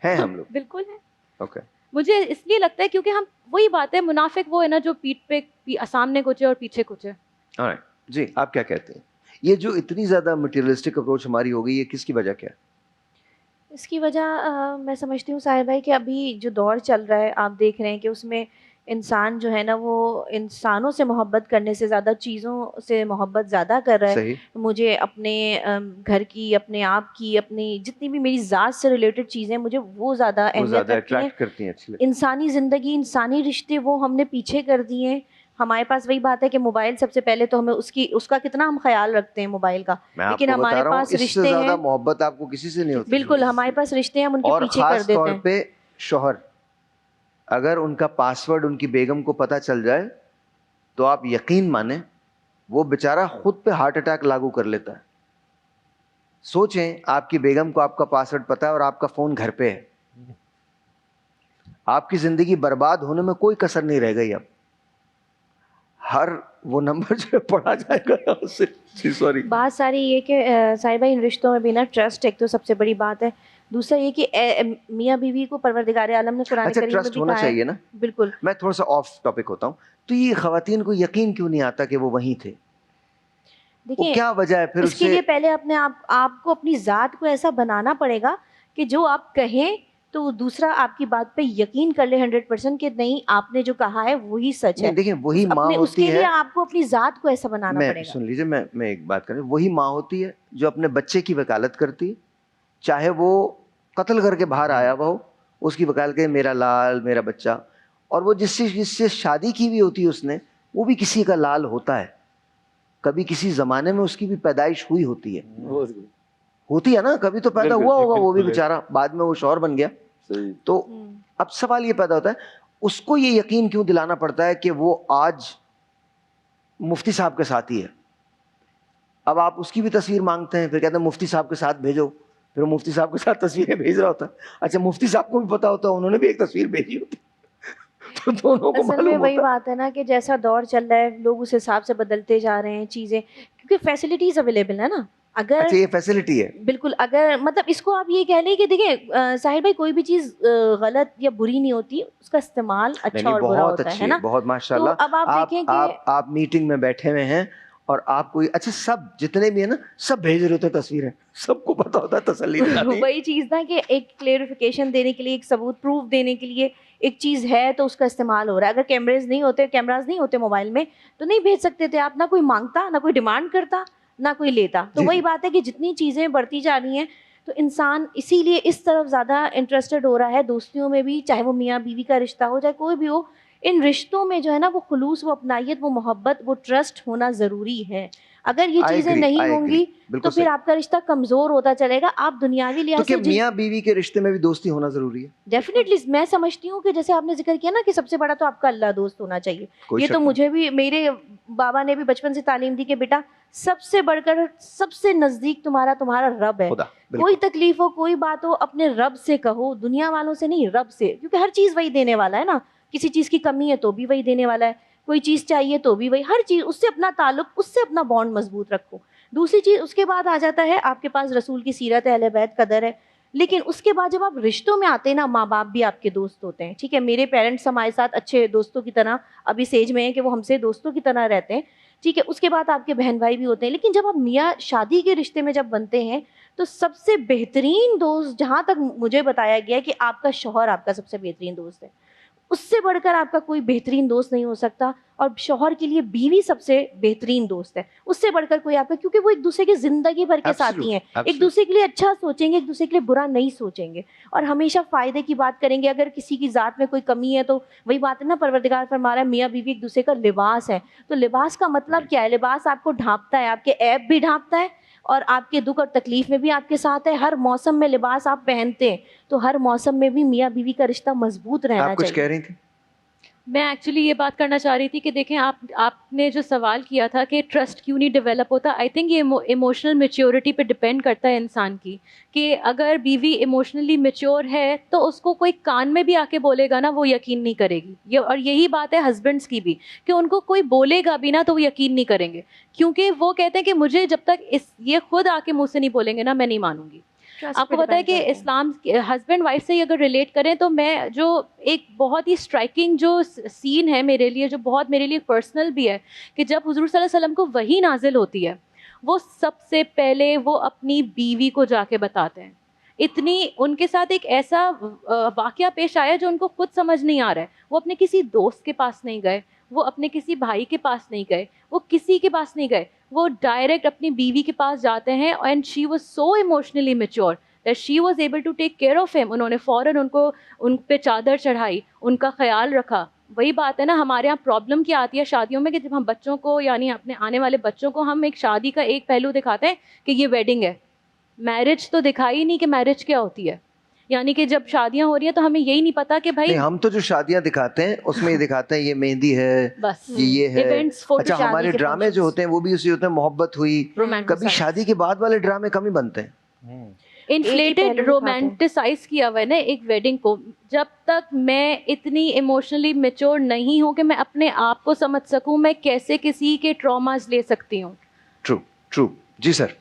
ہیں ہم لوگ. بالکل ہے. اوکے. مجھے اس لیے لگتا ہے کیونکہ ہم وہی بات ہے، منافق وہ ہے نا جو پیٹھ پہ سامنے کچھ ہے اور پیچھے کچھ ہے. جی آپ کیا کہتے ہیں؟ یہ جو اتنی زیادہ مٹیریلسٹک اپروچ ہماری ہو گئی ہے، کس کی وجہ کیا ہے؟ اس کی وجہ میں سمجھتی ہوں ساحر بھائی کہ ابھی جو دور چل رہا ہے آپ دیکھ رہے ہیں کہ اس میں انسان جو ہے نا وہ انسانوں سے محبت کرنے سے زیادہ چیزوں سے محبت زیادہ کر رہا ہے. صحیح. مجھے اپنے گھر کی، اپنے آپ کی، اپنی جتنی بھی میری ذات سے ریلیٹڈ چیزیں مجھے وہ زیادہ اہمیت رکھتی ہیں. اٹریکٹ کرتی ہیں. انسانی زندگی، انسانی رشتے وہ ہم نے پیچھے کر دیے ہیں. ہمارے پاس وہی بات ہے کہ موبائل سب سے پہلے تو ہمیں اس کا کتنا ہم خیال رکھتے ہیں موبائل کا، لیکن ہمارے پاس رشتے ہیں. زیادہ محبت آپ کو کسی سے نہیں ہوتی. بالکل ہمارے پاس رشتے ہیں، ہم ان کے پیچھے کر دیتے ہیں. اور خاص طور پہ شوہر، اگر ان کا پاسورڈ ان کی بیگم کو پتہ چل جائے تو آپ یقین مانیں وہ بیچارہ خود پہ ہارٹ اٹیک لاگو کر لیتا ہے. سوچیں آپ کی بیگم کو آپ کا پاسورڈ پتہ ہے اور آپ کا فون گھر پہ ہے، آپ کی زندگی برباد ہونے میں کوئی کسر نہیں رہ گئی. اب ہر وہ نمبر جو پڑھا جائے گا یہاں سے. جی سوری. بات ساری یہ کہ ساحر بھائی ان رشتوں میں بھی نا ٹرسٹ ایک تو سب سے بڑی بات ہے. دوسرا یہ کہ میاں بیوی کو پروردگار عالم نے قرآن اچھا کریم میں ٹرسٹ بھی ہونا کہا ہے. چاہیے نا. بالکل. میں تھوڑا سا آف ٹاپک ہوتا ہوں, تو یہ خواتین کو یقین کیوں نہیں آتا کہ وہ وہیں تھے؟ دیکھیں کیا وجہ ہے پھر اس کے لیے پہلے اپنے آپ کو اپنی ذات کو ایسا بنانا پڑے گا کہ جو آپ کہیں تو دوسرا آپ کی بات پہ یقین کر لے 100% کہ نہیں آپ نے جو کہا ہے وہی سچ ہے. دیکھیں وہی ماں اس ہوتی کے لیے ہے. آپ کو اپنی ذات کو ایسا بنانا میں پڑے گا. سن لیجیے, میں ایک بات کروں, وہی ماں ہوتی ہے جو اپنے بچے کی وکالت کرتی ہے, چاہے وہ قتل کر کے باہر آیا ہوا ہو, اس کی وکالت کہ میرا لال میرا بچہ, اور وہ جس سے شادی کی ہوئی ہوتی ہے اس نے, وہ بھی کسی کا لال ہوتا ہے, کبھی کسی زمانے میں اس کی بھی پیدائش ہوئی ہوتی ہے نا, کبھی تو پیدا ہوا ہوگا وہ بھی بیچارہ, بعد میں وہ شوہر بن گیا. تو اب سوال یہ پیدا ہوتا ہے اس کو یہ یقین کیوں دلانا پڑتا ہے کہ وہ آج مفتی صاحب کے ساتھ ہی ہے. اب آپ اس کی بھی تصویر مانگتے ہیں, پھر کہتے ہیں مفتی صاحب کے ساتھ بھیجو, پھر مفتی صاحب کے ساتھ تصویریں بھیج رہا ہوتا ہے. اچھا مفتی صاحب کو بھی پتا ہوتا ہے, انہوں نے بھی ایک تصویر بھیجی ہوتی, تو دونوں کو اصل میں معلوم وہی ہوتا. بات ہے نا کہ جیسا دور چل رہا ہے لوگ اس حساب سے بدلتے جا رہے ہیں چیزیں, کیونکہ فیسلٹیز اویلیبل ہے نا. اگر اچھا یہ فیسلٹی ہے, بالکل, اگر مطلب اس کو آپ یہ کہہ لیں کہ دیکھیں ساحر بھائی کوئی بھی چیز غلط یا بری نہیں ہوتی, اس کا استعمال اچھا اور برا بہت ہوتا اچھی ہے نا. بہت ماشاء تو اللہ. اب آپ دیکھیں کہ آپ میٹنگ میں بیٹھے ہوئے ہیں اور آپ کو اچھا سب جتنے بھی ہیں نا سب بھیج رہے ہوتے ہیں تصویریں, سب کو پتا ہوتا ہے تسلی دلانی. وہی چیز نا کہ ایک کلیئرفیکیشن دینے کے لیے, ایک ثبوت پروف دینے کے لیے ایک چیز ہے تو اس کا استعمال ہو رہا ہے. اگر کیمراز نہیں ہوتے موبائل میں تو نہیں بھیج سکتے تھے آپ, نہ کوئی مانگتا, نہ کوئی ڈیمانڈ کرتا, نہ کوئی لیتا. تو وہی بات ہے کہ جتنی چیزیں بڑھتی جا رہی ہیں تو انسان اسی لیے اس طرف زیادہ انٹرسٹڈ ہو رہا ہے. دوستیوں میں بھی, چاہے وہ میاں بیوی کا رشتہ ہو چاہے کوئی بھی ہو, ان رشتوں میں جو ہے نا وہ خلوص, وہ اپنائیت, وہ محبت, وہ ٹرسٹ ہونا ضروری ہے. اگر یہ چیزیں نہیں ہوں گی تو پھر آپ کا رشتہ کمزور ہوتا چلے گا. آپ دنیاوی لحاظ سے میاں بیوی کے رشتے میں بھی دوستی ہونا ضروری ہے. ڈیفینیٹلی میں سمجھتی ہوں کہ جیسے آپ نے ذکر کیا نا کہ سب سے بڑا تو آپ کا اللہ دوست ہونا چاہیے. یہ تو مجھے بھی میرے بابا نے بھی بچپن سے تعلیم دی کہ بیٹا سب سے بڑھ کر سب سے نزدیک تمہارا رب ہے. کوئی تکلیف ہو, کوئی بات ہو, اپنے رب سے کہو, دنیا والوں سے نہیں, رب سے, کیونکہ ہر چیز وہی دینے والا ہے نا. کسی چیز کی کمی ہے تو بھی وہی دینے والا ہے, کوئی چیز چاہیے تو بھی وہی, ہر چیز اس سے اپنا تعلق, اس سے اپنا بانڈ مضبوط رکھو. دوسری چیز اس کے بعد آ جاتا ہے آپ کے پاس رسول کی سیرت ہے, اہل بیت قدر ہے. لیکن اس کے بعد جب آپ رشتوں میں آتے ہیں نا, ماں باپ بھی آپ کے دوست ہوتے ہیں. ٹھیک ہے, میرے پیرنٹس ہمارے ساتھ اچھے دوستوں کی طرح اب اس ایج میں ہیں کہ وہ ہم سے دوستوں کی طرح رہتے ہیں. ٹھیک ہے, اس کے بعد آپ کے بہن بھائی بھی ہوتے ہیں. لیکن جب آپ میاں شادی کے رشتے میں جب بنتے ہیں تو سب سے بہترین دوست, جہاں تک مجھے بتایا گیا کہ آپ کا شوہر آپ کا سب سے بہترین دوست ہے. اس سے بڑھ کر آپ کا کوئی بہترین دوست نہیں ہو سکتا. اور شوہر کے لیے بیوی سب سے بہترین دوست ہے, اس سے بڑھ کر کوئی آپ کا, کیونکہ وہ ایک دوسرے کی زندگی بھر کے ساتھی ہیں. ایک دوسرے کے لیے اچھا سوچیں گے, ایک دوسرے کے لیے برا نہیں سوچیں گے, اور ہمیشہ فائدے کی بات کریں گے. اگر کسی کی ذات میں کوئی کمی ہے تو وہی بات ہے نا, پروردگار فرما رہا ہے میاں بیوی ایک دوسرے کا لباس ہے. تو لباس کا مطلب کیا ہے؟ لباس آپ کو ڈھانپتا ہے, آپ کے عیب بھی ڈھانپتا ہے, اور آپ کے دکھ اور تکلیف میں بھی آپ کے ساتھ ہے. ہر موسم میں لباس آپ پہنتے ہیں, تو ہر موسم میں بھی میاں بیوی کا رشتہ مضبوط رہنا چاہیے. آپ کچھ کہہ رہی تھی؟ میں ایکچولی یہ بات کرنا چاہ رہی تھی کہ دیکھیں آپ نے جو سوال کیا تھا کہ ٹرسٹ کیوں نہیں ڈیولپ ہوتا, آئی تھنک یہ ایموشنل میچیورٹی پہ ڈپینڈ کرتا ہے انسان کی, کہ اگر بیوی ایموشنلی میچور ہے تو اس کو کوئی کان میں بھی آ کے بولے گا نا وہ یقین نہیں کرے گی. اور یہی بات ہے ہسبینڈس کی بھی, کہ ان کو کوئی بولے گا بھی نا تو وہ یقین نہیں کریں گے, کیونکہ وہ کہتے ہیں کہ مجھے جب تک یہ خود آ کے منہ سے نہیں بولیں گے نا میں نہیں مانوں گی. آپ کو پتا ہے کہ اسلام ہسبینڈ وائف سے اگر ریلیٹ کریں تو میں جو ایک بہت ہی اسٹرائکنگ جو سین ہے میرے لیے, جو بہت میرے لیے پرسنل بھی ہے, کہ جب حضور صلی اللہ علیہ وسلم کو وحی نازل ہوتی ہے, وہ سب سے پہلے وہ اپنی بیوی کو جا کے بتاتے ہیں. اتنی ان کے ساتھ ایک ایسا واقعہ پیش آیا جو ان کو خود سمجھ نہیں آ رہا ہے. وہ اپنے کسی دوست کے پاس نہیں گئے, وہ اپنے کسی بھائی کے پاس نہیں گئے, وہ کسی کے پاس نہیں گئے, وہ ڈائریکٹ اپنی بیوی کے پاس جاتے ہیں. And she was so emotionally mature that she was able to take care of him. انہوں نے فوراً ان پہ چادر چڑھائی, ان کا خیال رکھا. وہی بات ہے نا, ہمارے یہاں پرابلم کیا آتی ہے شادیوں میں, کہ جب ہم بچوں کو, یعنی اپنے آنے والے بچوں کو, ہم ایک شادی کا ایک پہلو دکھاتے ہیں کہ یہ ویڈنگ ہے, میرج تو دکھائی ہی نہیں کہ میرج کیا ہوتی ہے. یعنی کہ جب شادیاں ہو رہی ہیں تو ہمیں یہی نہیں پتا کہ بھائی, ہم تو جو شادیاں دکھاتے ہیں اس میں یہ دکھاتے ہیں یہ مہندی ہے, بس یہ ہے. ایونٹس, اچھا ہمارے ڈرامے جو ہوتے ہیں وہ بھی اسی ہوتے ہیں, محبت ہوئی, کبھی شادی کے بعد والے ڈرامے کم ہی بنتے ہیں. انفلیٹڈ رومانٹیسائز کیا ہوا ہے نا ایک ویڈنگ کو. جب تک میں اتنی ایموشنلی میچور نہیں ہوں کہ میں اپنے آپ کو سمجھ سکوں میں کیسے کسی کے ٹراماز لے سکتی ہوں. ٹرو. جی سر.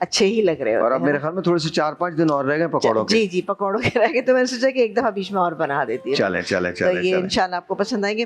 اچھے ہی لگ رہے اور ہوتے اب ہیں میرے خیال میں تھوڑے سے 4-5 دن اور رہ گئے پکوڑوں کے. جی جی پکوڑوں کے رہ گئے تو میں نے سوچا کہ ایک دفعہ بیچ میں اور بنا دیتی ہوں. چلیں چلیں تو چلیں یہ چلیں. انشاءاللہ آپ کو پسند آئیں گے.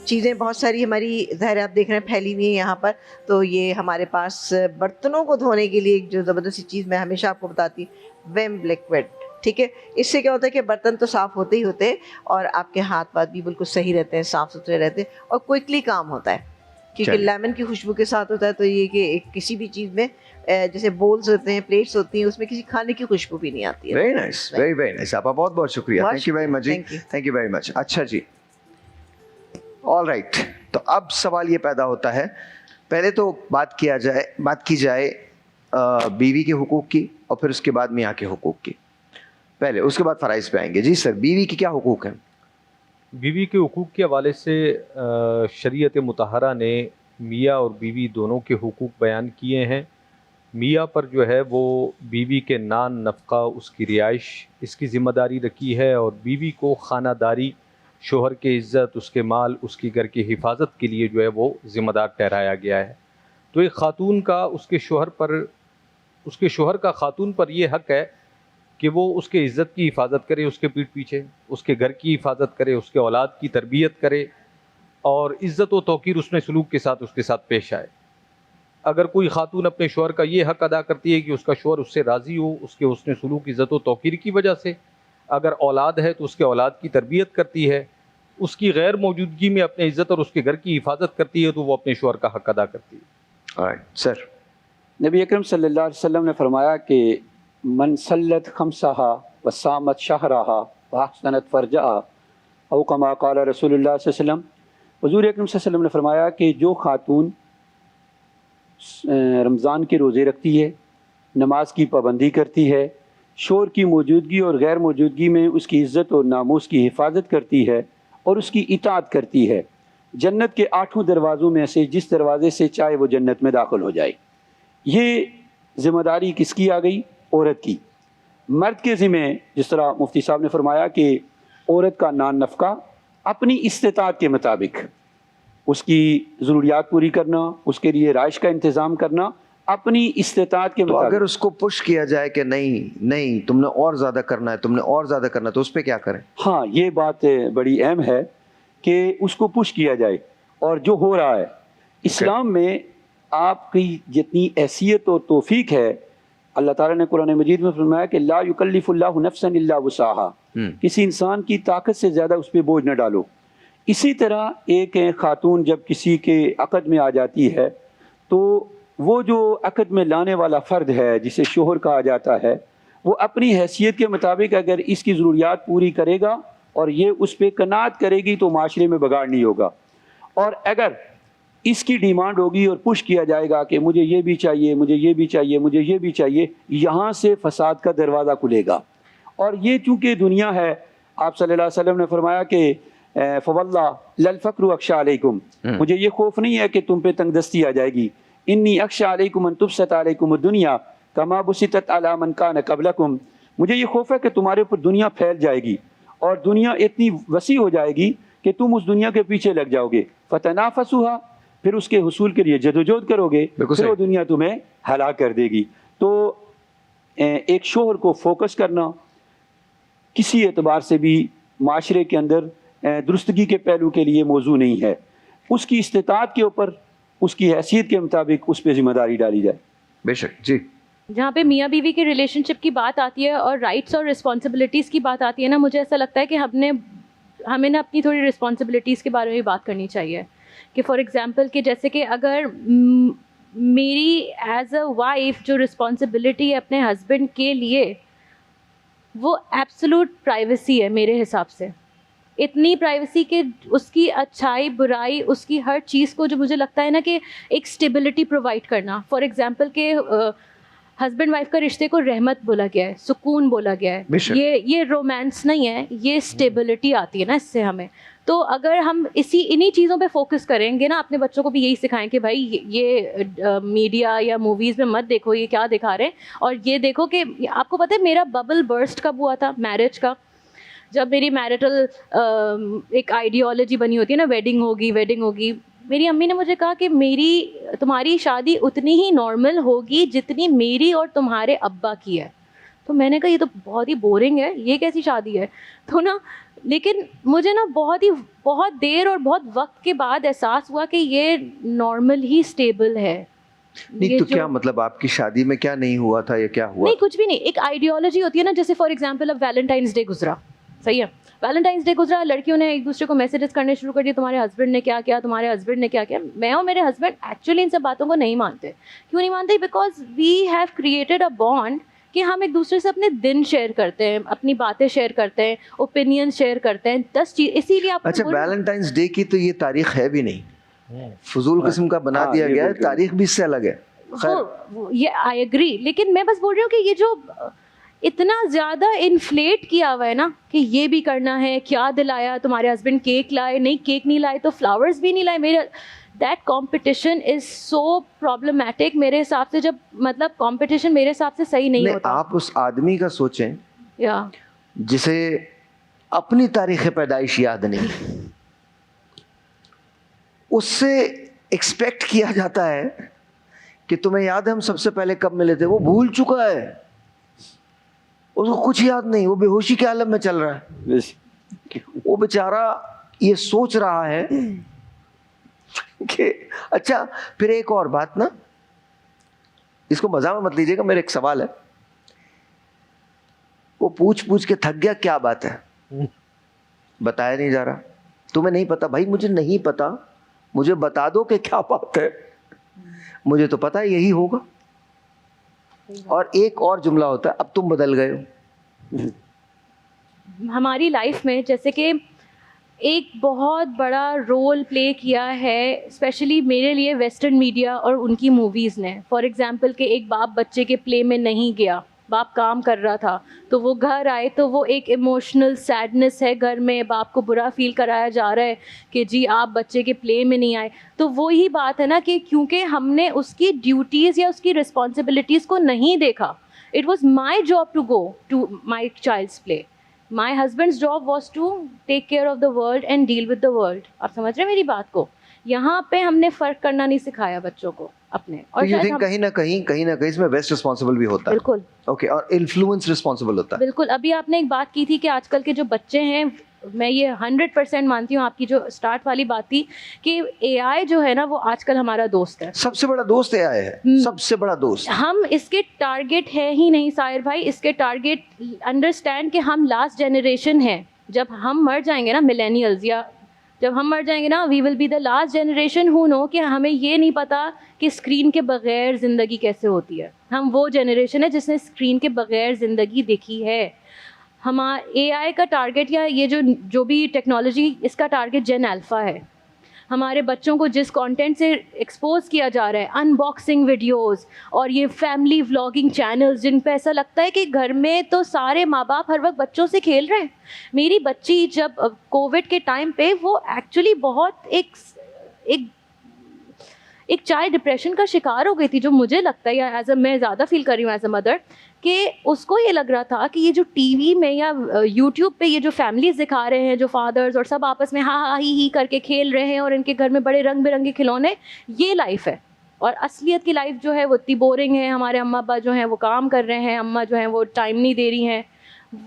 چیزیں بہت ساری ہماری ظاہر آپ دیکھ رہے ہیں پھیلی ہوئی ہیں یہاں پر. تو یہ ہمارے پاس برتنوں کو دھونے کے لیے ایک جو زبردستی چیز میں ہمیشہ آپ کو بتاتی ہوں ویم لیکوڈ. ٹھیک ہے, اس سے کیا ہوتا ہے کہ برتن تو صاف ہوتے ہی ہوتے ہیں اور آپ کے ہاتھ واتھ بھی بالکل صحیح رہتے ہیں, صاف ستھرے رہتے ہیں اور کوئکلی کام ہوتا ہے کیونکہ لیمن کی خوشبو کے ساتھ ہوتا ہے. تو یہ کہ کسی بھی چیز میں جیسے بولز ہوتے ہیں, پلیٹس ہوتی ہیں, اس میں کسی کھانے کی خوشبو بھی نہیں آتی ہے. Very nice, very nice. آپ کا بہت بہت شکریہ. تھینک یو ویری مچ جی, تھینک یو ویری مچ. اچھا جی, آل رائٹ. تو اب سوال یہ پیدا ہوتا ہے, پہلے تو بات کی جائے بیوی کے حقوق کی اور پھر اس کے بعد میاں کے حقوق کی. پہلے اس کے بعد فرائض پہ آئیں گے. جی سر, بیوی کے کیا حقوق ہیں؟ بیوی کے حقوق کے حوالے سے شریعت مطہرہ نے میاں اور بیوی دونوں کے حقوق بیان کیے ہیں. میاں پر جو ہے وہ بیوی کے نان نفقہ, اس کی رہائش, اس کی ذمہ داری رکھی ہے اور بیوی کو خانہ داری, شوہر کے عزت, اس کے مال, اس کی گھر کی حفاظت کے لیے جو ہے وہ ذمہ دار ٹھہرایا گیا ہے. تو ایک خاتون کا اس کے شوہر کا خاتون پر یہ حق ہے کہ وہ اس کے عزت کی حفاظت کرے, اس کے پیٹھ پیچھے اس کے گھر کی حفاظت کرے, اس کے اولاد کی تربیت کرے اور عزت و توقیر اس میں سلوک کے ساتھ اس کے ساتھ پیش آئے. اگر کوئی خاتون اپنے شوہر کا یہ حق ادا کرتی ہے کہ اس کا شوہر اس سے راضی ہو, اس کے حسن سلوک, عزت و توقیر کی وجہ سے, اگر اولاد ہے تو اس کے اولاد کی تربیت کرتی ہے, اس کی غیر موجودگی میں اپنے عزت اور اس کے گھر کی حفاظت کرتی ہے, تو وہ اپنے شوہر کا حق ادا کرتی ہے. سر, نبی اکرم صلی اللہ علیہ وسلم نے فرمایا کہ من صلت خمسہا وصامت شہرہا واحسنت فرجہا او کما قال رسول اللہ صلی اللہ علیہ وسلم. حضور اکرم صلی اللہ علیہ وسلم نے فرمایا کہ جو خاتون رمضان کے روزے رکھتی ہے, نماز کی پابندی کرتی ہے, شوہر کی موجودگی اور غیر موجودگی میں اس کی عزت اور ناموس کی حفاظت کرتی ہے اور اس کی اطاعت کرتی ہے, جنت کے 8 دروازوں میں سے جس دروازے سے چاہے وہ جنت میں داخل ہو جائے. یہ ذمہ داری کس کی آ گئی؟ عورت کی. مرد کے ذمہ جس طرح مفتی صاحب نے فرمایا کہ عورت کا نان نفقہ اپنی استطاعت کے مطابق اس کی ضروریات پوری کرنا, اس کے لیے رہائش کا انتظام کرنا اپنی استطاعت کے تو مطابق. اگر اس کو پش کیا جائے کہ نہیں تم نے اور زیادہ کرنا ہے, تم نے اور زیادہ کرنا ہے, تو اس پہ کیا کریں؟ ہاں, یہ بات بڑی اہم ہے کہ اس کو پش کیا جائے. اور جو ہو رہا ہے اسلام میں, آپ کی جتنی حیثیت اور توفیق ہے, اللہ تعالیٰ نے قرآن مجید میں فرمایا کہ لا یکلف اللہ نفسا الا وسعها, کسی انسان کی طاقت سے زیادہ اس پہ بوجھ نہ ڈالو. اسی طرح ایک خاتون جب کسی کے عقد میں آ جاتی ہے تو وہ جو عقد میں لانے والا فرد ہے جسے شوہر کہا جاتا ہے, وہ اپنی حیثیت کے مطابق اگر اس کی ضروریات پوری کرے گا اور یہ اس پہ قناعت کرے گی تو معاشرے میں بگاڑ نہیں ہوگا. اور اگر اس کی ڈیمانڈ ہوگی اور پش کیا جائے گا کہ مجھے یہ بھی چاہیے, مجھے یہ بھی چاہیے, مجھے یہ بھی چاہیے, یہاں سے فساد کا دروازہ کھلے گا. اور یہ چونکہ دنیا ہے, آپ صلی اللہ علیہ وسلم نے فرمایا کہ فواللہ للفقر اخشى علیکم, مجھے یہ خوف نہیں ہے کہ تم پہ تنگ دستی آ جائے گی. انی اخشى علیکم ان تبسط علیکم الدنیا کما بسطت علی من کان قبلکم, مجھے یہ خوف ہے کہ تمہارے اوپر دنیا پھیل جائے گی اور دنیا اتنی وسیع ہو جائے گی کہ تم اس دنیا کے پیچھے لگ جاؤ گے. فتنافسوها, پھر اس کے حصول کے لیے جدوجہد کرو گے, پھر وہ دنیا تمہیں ہلاک کر دے گی. تو ایک شوہر کو فوکس کرنا کسی اعتبار سے بھی معاشرے کے اندر درستگی کے پہلو کے لیے موضوع نہیں ہے. اس کی استطاعت کے اوپر, اس کی حیثیت کے مطابق اس پہ ذمہ داری ڈالی جائے. بے شک. جی, جہاں پہ میاں بیوی کے ریلیشن شپ کی بات آتی ہے اور رائٹس اور رسپانسبلٹیز کی بات آتی ہے نا, مجھے ایسا لگتا ہے کہ ہمیں نا اپنی تھوڑی رسپانسبلٹیز کے بارے میں بات کرنی چاہیے. کہ فار ایگزامپل کہ جیسے کہ اگر میری ایز اے وائف جو رسپانسبلٹی ہے اپنے ہسبینڈ کے لیے, وہ ایبسلوٹ پرائیویسی ہے میرے حساب سے. اتنی پرائیویسی کہ اس کی اچھائی برائی, اس کی ہر چیز کو جو مجھے لگتا ہے نا کہ ایک اسٹیبلٹی پرووائڈ کرنا. فار ایگزامپل کہ ہسبینڈ وائف کا رشتے کو رحمت بولا گیا ہے, سکون بولا گیا ہے. یہ رومانس نہیں ہے, یہ اسٹیبلٹی آتی ہے نا اس سے ہمیں. تو اگر ہم انہی چیزوں پہ فوکس کریں گے نا, اپنے بچوں کو بھی یہی سکھائیں کہ بھائی یہ میڈیا یا موویز میں مت دیکھو یہ کیا دکھا رہے ہیں, اور یہ دیکھو کہ آپ کو پتہ ہے میرا ببل برسٹ کب ہوا تھا میرج کا, جب میری میرٹل ایک آئیڈیالوجی بنی ہوتی ہے نا, ویڈنگ ہوگی. میری امی نے مجھے کہا کہ تمہاری شادی اتنی ہی نارمل ہوگی جتنی میری اور تمہارے ابا کی ہے. تو میں نے کہا یہ تو بہت ہی بورنگ ہے, یہ کیسی شادی ہے. تو نا لیکن مجھے نا بہت دیر اور بہت وقت کے بعد احساس ہوا کہ یہ نارمل ہی اسٹیبل ہے. نہیں تو کیا مطلب آپ کی شادی میں کیا نہیں ہوا تھا یا کیا ہوا؟ نہیں کچھ بھی نہیں, ایک آئیڈیالوجی ہوتی ہے نا, جیسے فار ایگزامپل اب ویلنٹائنس ڈے گزرا, صحیح ہے, ویلنٹائنس ڈے گزرا, لڑکیوں نے ایک دوسرے کو میسیجز کرنے شروع کر دیے, تمہارے ہسبینڈ نے کیا کیا, تمہارے ہسبینڈ نے کیا کیا. میں اور میرے ہسبینڈ ایکچولی ان سب باتوں کو نہیں مانتے. کیوں نہیں مانتے؟ Because we have created a bond کہ ہم ایک دوسرے سے اپنے دن شیئر کرتے ہیں, اپنی باتیں شیئر کرتے ہیں, اوپینین شیئر کرتے ہیں, 10 چیز. اسی لیے آپ اچھا ویلنٹائنس ڈے کی تو یہ تاریخ ہے بھی نہیں, فضول قسم کا بنا دیا گیا ہے, تاریخ بھی اس سے الگ ہے. یہ آئی ایگری, لیکن میں بس بول رہی ہوں کہ یہ جو اتنا زیادہ انفلیٹ کیا ہوا ہے نا کہ یہ بھی کرنا ہے, کیا دلایا تمہارے ہسبینڈ, کیک لائے, نہیں کیک نہیں لائے تو فلاورز بھی نہیں لائے. میرے that competition is so problematic میرے حساب سے. جب مطلب کمپٹیشن میرے حساب سے صحیح نہیں ہوتا. آپ اس آدمی کا سوچیں یا جسے اپنی تاریخ پیدائش یاد نہیں, اس سے ایکسپیکٹ کیا جاتا ہے کہ تمہیں یاد ہے ہم سب سے پہلے کب ملے تھے, وہ بھول چکا ہے, اس کو کچھ یاد نہیں, وہ بے ہوشی کے عالم میں چل رہا ہے. وہ بیچارہ یہ سوچ رہا ہے کہ اچھا پھر ایک اور بات نا, اس کو مزاح میں مت لیجیے گا, میرا ایک سوال ہے, وہ پوچھ کے تھک گیا کیا بات ہے, بتایا نہیں جا رہا, تمہیں نہیں پتا, بھائی مجھے نہیں پتا, مجھے بتا دو کہ کیا بات ہے, مجھے تو پتا یہی ہوگا. اور ایک اور جملہ ہوتا ہے اب تم بدل گئے ہو. ہماری لائف میں جیسے کہ ایک بہت بڑا رول پلے کیا ہے اسپیشلی میرے لیے ویسٹرن میڈیا اور ان کی موویز نے. فار ایگزامپل کہ ایک باپ بچے کے پلے میں نہیں گیا, باپ کام کر رہا تھا تو وہ گھر آئے تو وہ ایک ایموشنل سیڈنس ہے گھر میں, باپ کو برا فیل کرایا جا رہا ہے کہ جی آپ بچے کے پلے میں نہیں آئے. تو وہی بات ہے نا کہ کیونکہ ہم نے اس کی ڈیوٹیز یا اس کی رسپانسبلٹیز کو نہیں دیکھا. It was my job to go to my child's play, my husband's job was to take care of the world and deal with the world. آپ سمجھ رہے ہیں میری بات کو؟ یہاں پہ ہم نے فرق کرنا نہیں سکھایا بچوں کو اپنے. اور کہیں نہ کہیں اس میں ویسٹ رسپانسبل بھی ہوتا ہے. بالکل اوکے, اور انفلوئنس رسپانسبل ہوتا ہے. بالکل. ابھی آپ نے ایک بات کی تھی کہ آج کل کے جو بچے ہیں, میں یہ 100% مانتی ہوں آپ کی جو اسٹارٹ والی بات تھی کہ اے آئی جو ہے نا وہ آج کل ہمارا دوست ہے, سب سے بڑا دوست اے آئی ہے, سب سے بڑا دوست. ہم اس کے ٹارگٹ ہے ہی نہیں سائر بھائی, اس کے ٹارگٹ انڈرسٹینڈ کہ ہم لاسٹ جنریشن ہیں. جب ہم مر جائیں گے نا ملینیلز, یا جب ہم مر جائیں گے نا we will be the last generation who know کہ ہمیں یہ نہیں پتا کہ اسکرین کے بغیر زندگی کیسے ہوتی ہے. ہم وہ جنریشن ہے جس نے اسکرین کے بغیر زندگی دیکھی ہے. اے آئی کا ٹارگٹ یا یہ جو بھی ٹیکنالوجی, اس کا ٹارگٹ جین الفا ہے. ہمارے بچوں کو جس کانٹینٹ سے ایکسپوز کیا جا رہا ہے, ان باکسنگ ویڈیوز اور یہ فیملی ولاگنگ چینلز, جن پہ ایسا لگتا ہے کہ گھر میں تو سارے ماں باپ ہر وقت بچوں سے کھیل رہے ہیں. میری بچی جب کووڈ کے ٹائم پہ وہ ایکچولی بہت ایک چائلڈ ڈپریشن کا شکار ہو گئی تھی, جو مجھے لگتا ہے یا میں زیادہ فیل کر رہی ہوں ایز اے مدر, کہ اس کو یہ لگ رہا تھا کہ یہ جو ٹی وی میں یا یوٹیوب پہ یہ جو فیملیز دکھا رہے ہیں, جو فادرز اور سب آپس میں ہاں ہی کر کے کھیل رہے ہیں اور ان کے گھر میں بڑے رنگ برنگے کھلونے, یہ لائف ہے. اور اصلیت کی لائف جو ہے وہ اتنی بورنگ ہے. ہمارے اماں ابا جو ہیں وہ کام کر رہے ہیں, اماں جو ہیں وہ ٹائم نہیں دے رہی ہیں,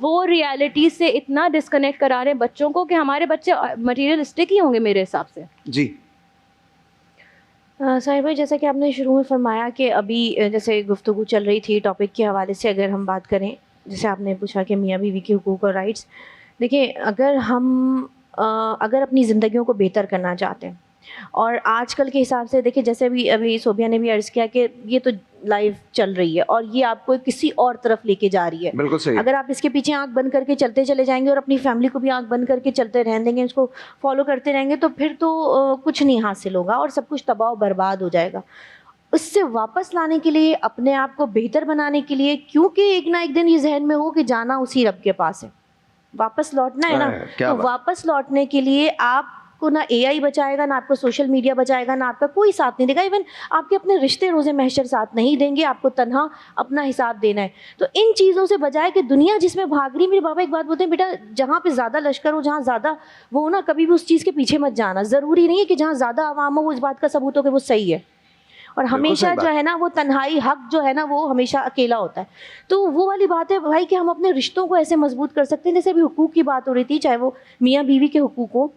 وہ ریالٹی سے اتنا ڈسکنیکٹ کرا رہے ہیں بچوں کو کہ ہمارے بچے مٹیریلسٹک ہی ہوں گے میرے حساب سے. جی ساحر بھائی, جیسا کہ آپ نے شروع میں فرمایا کہ ابھی جیسے گفتگو چل رہی تھی ٹاپک کے حوالے سے, اگر ہم بات کریں جیسے آپ نے پوچھا کہ میاں بیوی کے حقوق اور رائٹس, دیکھیں اگر اپنی زندگیوں کو بہتر کرنا چاہتے ہیں, اور آج کل کے حساب سے دیکھیں جیسے ابھی صوبیہ نے بھی عرض کیا کہ یہ تو لائف چل رہی ہے اور یہ آپ کو کسی اور طرف لے کے جا رہی ہے. بالکل صحیح. اگر آپ اس کے پیچھے آنکھ بند کر کے چلتے چلے جائیں گے اور اپنی فیملی کو بھی آنکھ بند کر کے چلتے رہنے دیں گے, اس کو فالو کرتے رہیں گے, تو پھر تو کچھ نہیں حاصل ہوگا اور سب کچھ تباہ و برباد ہو جائے گا. اس سے واپس لانے کے لیے، اپنے آپ کو بہتر بنانے کے لیے، کیونکہ ایک نہ ایک دن یہ ذہن میں ہو کہ جانا اسی رب کے پاس ہے، واپس لوٹنا ہے نا، کیا تو بات۔ واپس لوٹنے کے لیے آپ کو نہ اے آئی بچائے گا، نہ آپ کو سوشل میڈیا بچائے گا، نہ آپ کا کوئی ساتھ نہیں دے گا، ایون آپ کے اپنے رشتے روزے محشر ساتھ نہیں دیں گے، آپ کو تنہا اپنا حساب دینا ہے۔ تو ان چیزوں سے بجائے کہ دنیا جس میں بھاگ رہی، میرے بابا ایک بات بولتے ہیں، بیٹا جہاں پہ زیادہ لشکر ہو، جہاں زیادہ وہ ہو نا، کبھی بھی اس چیز کے پیچھے مت جانا، ضروری نہیں ہے کہ جہاں زیادہ عوام ہو وہ اس بات کا ثبوت ہو کہ وہ صحیح ہے، اور ہمیشہ صحیح بات۔ جو ہے نا وہ تنہائی حق جو ہے نا وہ ہمیشہ اکیلا ہوتا ہے۔ تو وہ والی بات ہے بھائی کہ ہم اپنے رشتوں کو ایسے مضبوط کر سکتے ہیں، جیسے ابھی حقوق کی بات ہو رہی تھی، چاہے وہ میاں بیوی کے حقوق ہو،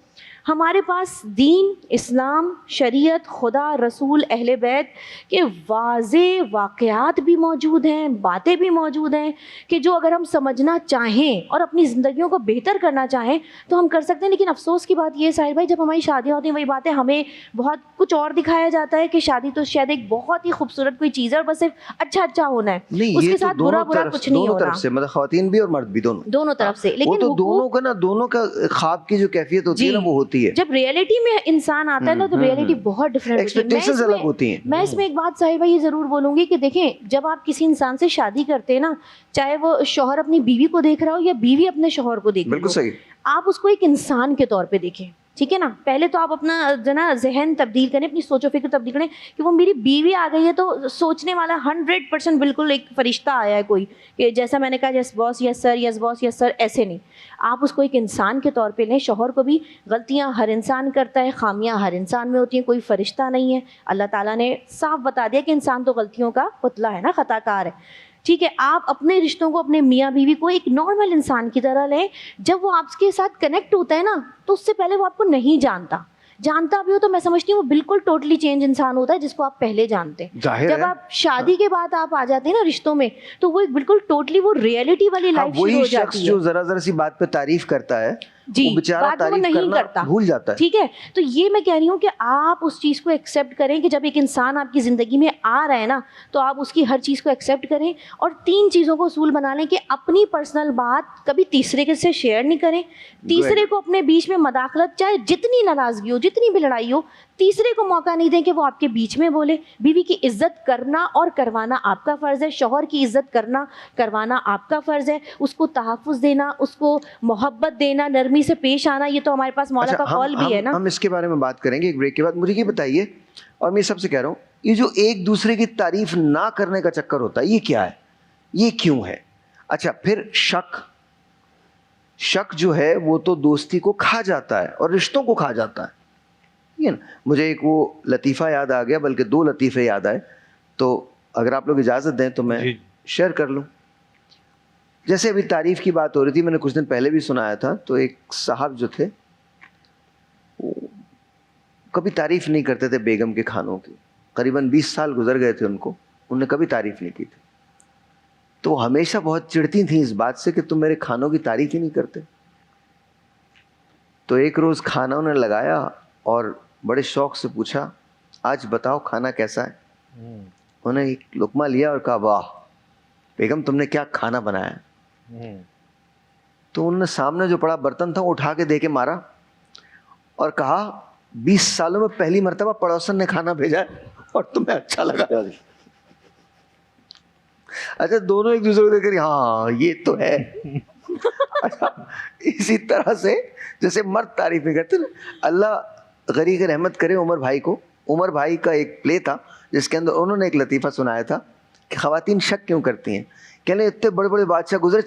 ہمارے پاس دین، اسلام، شریعت، خدا، رسول، اہل بیت کے واضح واقعات بھی موجود ہیں، باتیں بھی موجود ہیں کہ جو اگر ہم سمجھنا چاہیں اور اپنی زندگیوں کو بہتر کرنا چاہیں تو ہم کر سکتے ہیں۔ لیکن افسوس کی بات یہ ہے ساحل بھائی، جب ہماری شادیاں ہوتی ہیں وہی باتیں ہمیں بہت کچھ اور دکھایا جاتا ہے کہ شادی تو شاید ایک بہت ہی خوبصورت کوئی چیز ہے اور بس صرف اچھا اچھا ہونا ہے، نہیں، اس یہ کے تو ساتھ برا برا کچھ نہیں دونوں ہونا، طرف سے، مطلب خواتین بھی اور مرد بھی، دونوں طرف سے۔ وہ لیکن تو حقوق دونوں کا نا، دونوں کا خواب کی جو کیفیت ہوتی ہے نا وہ ہوتی ہے، جب ریئلٹی میں انسان آتا ہے نا تو ریئلٹی بہت ڈفرینٹ ہوتی ہے۔ ایکسپیکٹیشنز الگ ہوتی ہیں۔ میں اس میں ایک بات صاحب بھائی یہ ضرور بولوں گی کہ دیکھیں، جب آپ کسی انسان سے شادی کرتے ہیں نا، چاہے وہ شوہر اپنی بیوی کو دیکھ رہا ہو یا بیوی اپنے شوہر کو دیکھ رہی بالکل ہو، صحیح۔ آپ اس کو ایک انسان کے طور پہ دیکھیں، ٹھیک ہے نا؟ پہلے تو آپ اپنا جو نا ذہن تبدیل کریں، اپنی سوچ و فکر تبدیل کریں کہ وہ میری بیوی آ گئی ہے تو سوچنے والا 100% بالکل ایک فرشتہ آیا ہے کوئی، کہ جیسا میں نے کہا یس باس یس سر، یس باس یس سر، ایسے نہیں۔ آپ اس کو ایک انسان کے طور پہ لیں۔ شوہر کو بھی غلطیاں ہر انسان کرتا ہے، خامیاں ہر انسان میں ہوتی ہیں، کوئی فرشتہ نہیں ہے۔ اللہ تعالیٰ نے صاف بتا دیا کہ انسان تو غلطیوں کا پتلا ہے نا، خطا کار ہے، ٹھیک ہے؟ آپ اپنے رشتوں کو، اپنے میاں بیوی کو ایک نارمل انسان کی طرح لیں۔ جب وہ آپ کے ساتھ کنیکٹ ہوتا ہے نا تو اس سے پہلے وہ آپ کو نہیں جانتا بھی ہو تو میں سمجھتی ہوں وہ بالکل ٹوٹلی چینج انسان ہوتا ہے جس کو آپ پہلے جانتے ہیں۔ ظاہر جب ہے، آپ شادی کے بعد آپ آ جاتے ہیں نا رشتوں میں تو وہ ایک بالکل ٹوٹلی وہ ریئلٹی والی لائف شروع وہی ہو شخص جاتی جو ہے۔ ذرا ذرا سی بات پہ تعریف کرتا ہے جی، وہ بیچارہ بعد میں وہ تعریف نہیں کرنا کرتا، بھول جاتا ہے۔ ٹھیک ہے؟ تو یہ میں کہہ رہی ہوں کہ آپ اس چیز کو ایکسیپٹ کریں کہ جب ایک انسان آپ کی زندگی میں آ رہا ہے نا تو آپ اس کی ہر چیز کو ایکسیپٹ کریں، اور 3 چیزوں کو اصول بنا لیں کہ اپنی پرسنل بات کبھی تیسرے کے سے شیئر نہیں کریں، تیسرے کو اپنے بیچ میں مداخلت، چاہے جتنی ناراضگی ہو، جتنی بھی لڑائی ہو، تیسرے کو موقع نہیں دیں کہ وہ آپ کے بیچ میں بولے۔ بیوی کی عزت کرنا اور کروانا آپ کا فرض ہے، شوہر کی عزت کرنا کروانا آپ کا فرض ہے، اس کو تحفظ دینا، اس کو محبت دینا، نرمی سے پیش آنا، یہ تو ہمارے پاس مولا کا قول بھی ہے نا۔ ہم اس کے بارے میں بات کریں گے ایک بریک کے بعد۔ مجھے یہ بتائیے، اور میں سب سے کہہ رہا ہوں، یہ جو ایک دوسرے کی تعریف نہ کرنے کا چکر ہوتا ہے یہ کیا ہے، یہ کیوں ہے؟ اچھا، پھر شک جو ہے وہ تو دوستی کو کھا جاتا ہے اور رشتوں کو کھا جاتا ہے۔ مجھے ایک وہ لطیفہ یاد آ گیا، بلکہ 2 لطیفے یاد آئے، تو اگر آپ لوگ اجازت دیں تو میں شیئر کر لوں۔ جیسے ابھی تعریف کی بات ہو رہی تھی، میں نے کچھ دن پہلے بھی سنایا تھا، تو ایک صاحب جو تھے وہ کبھی تعریف نہیں کرتے تھے بیگم کے کھانوں کی، قریباً 20 سال گزر گئے تھے انہوں نے کبھی تعریف نہیں کی تھی، تو وہ ہمیشہ بہت چڑھتی تھیں اس بات سے کہ تم میرے کھانوں کی تعریف ہی نہیں کرتے۔ تو ایک روز کھانا انہوں نے لگایا اور بڑے شوق سے پوچھا، آج بتاؤ کھانا کیسا ہے؟ انہوں نے ایک لقمہ لیا اور کہا، واہ بیگم تم نے کیا کھانا بنایا۔ تو انہوں نے سامنے جو پڑا برتن تھا وہ اٹھا کے دے کے مارا اور کہا، 20 سالوں میں پہلی مرتبہ پڑوسن نے کھانا بھیجا ہے اور تمہیں اچھا لگا۔ اچھا، دونوں ایک دوسرے کو دیکھ کر ہاں یہ تو ہے۔ اچھا، اسی طرح سے جیسے مرد تعریف نہیں کرتے نا، اللہ غریق رحمت کرے عمر بھائی کو۔ عمر بھائی کا ایک پلے تھا جس کے اندر انہوں نے ایک لطیفہ سنایا تھا کہ خواتین شک کیوں کرتی ہیں۔ کہنے اتنے بڑے بڑے بادشاہ گزرے،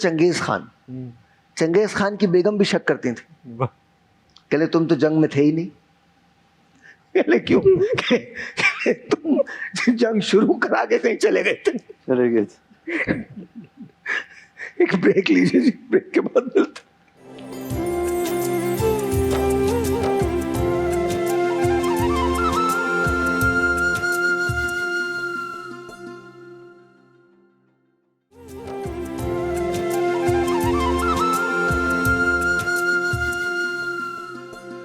چنگیز خان کی بیگم بھی شک کرتی تھی۔ کہنے تم تو جنگ میں تھے ہی نہیں۔ کہنے کیوں؟ کہ تم جنگ شروع کرا کے کہیں چلے گئے تھے۔ ایک بریک لیجیے جی، بریک کے بعد ملتے ہیں۔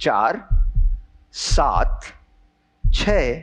4, 7, 6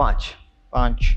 5? 5.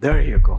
There you go.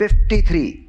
53,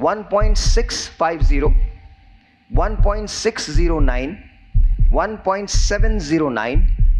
1.650, 1.609, 1.709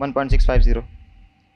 1.650.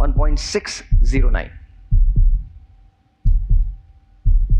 1.609.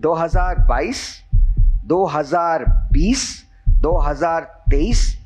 2022, 2020, 2023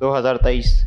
2023.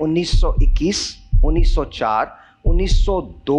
1921, 1904, 1902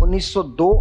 1902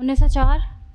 1904.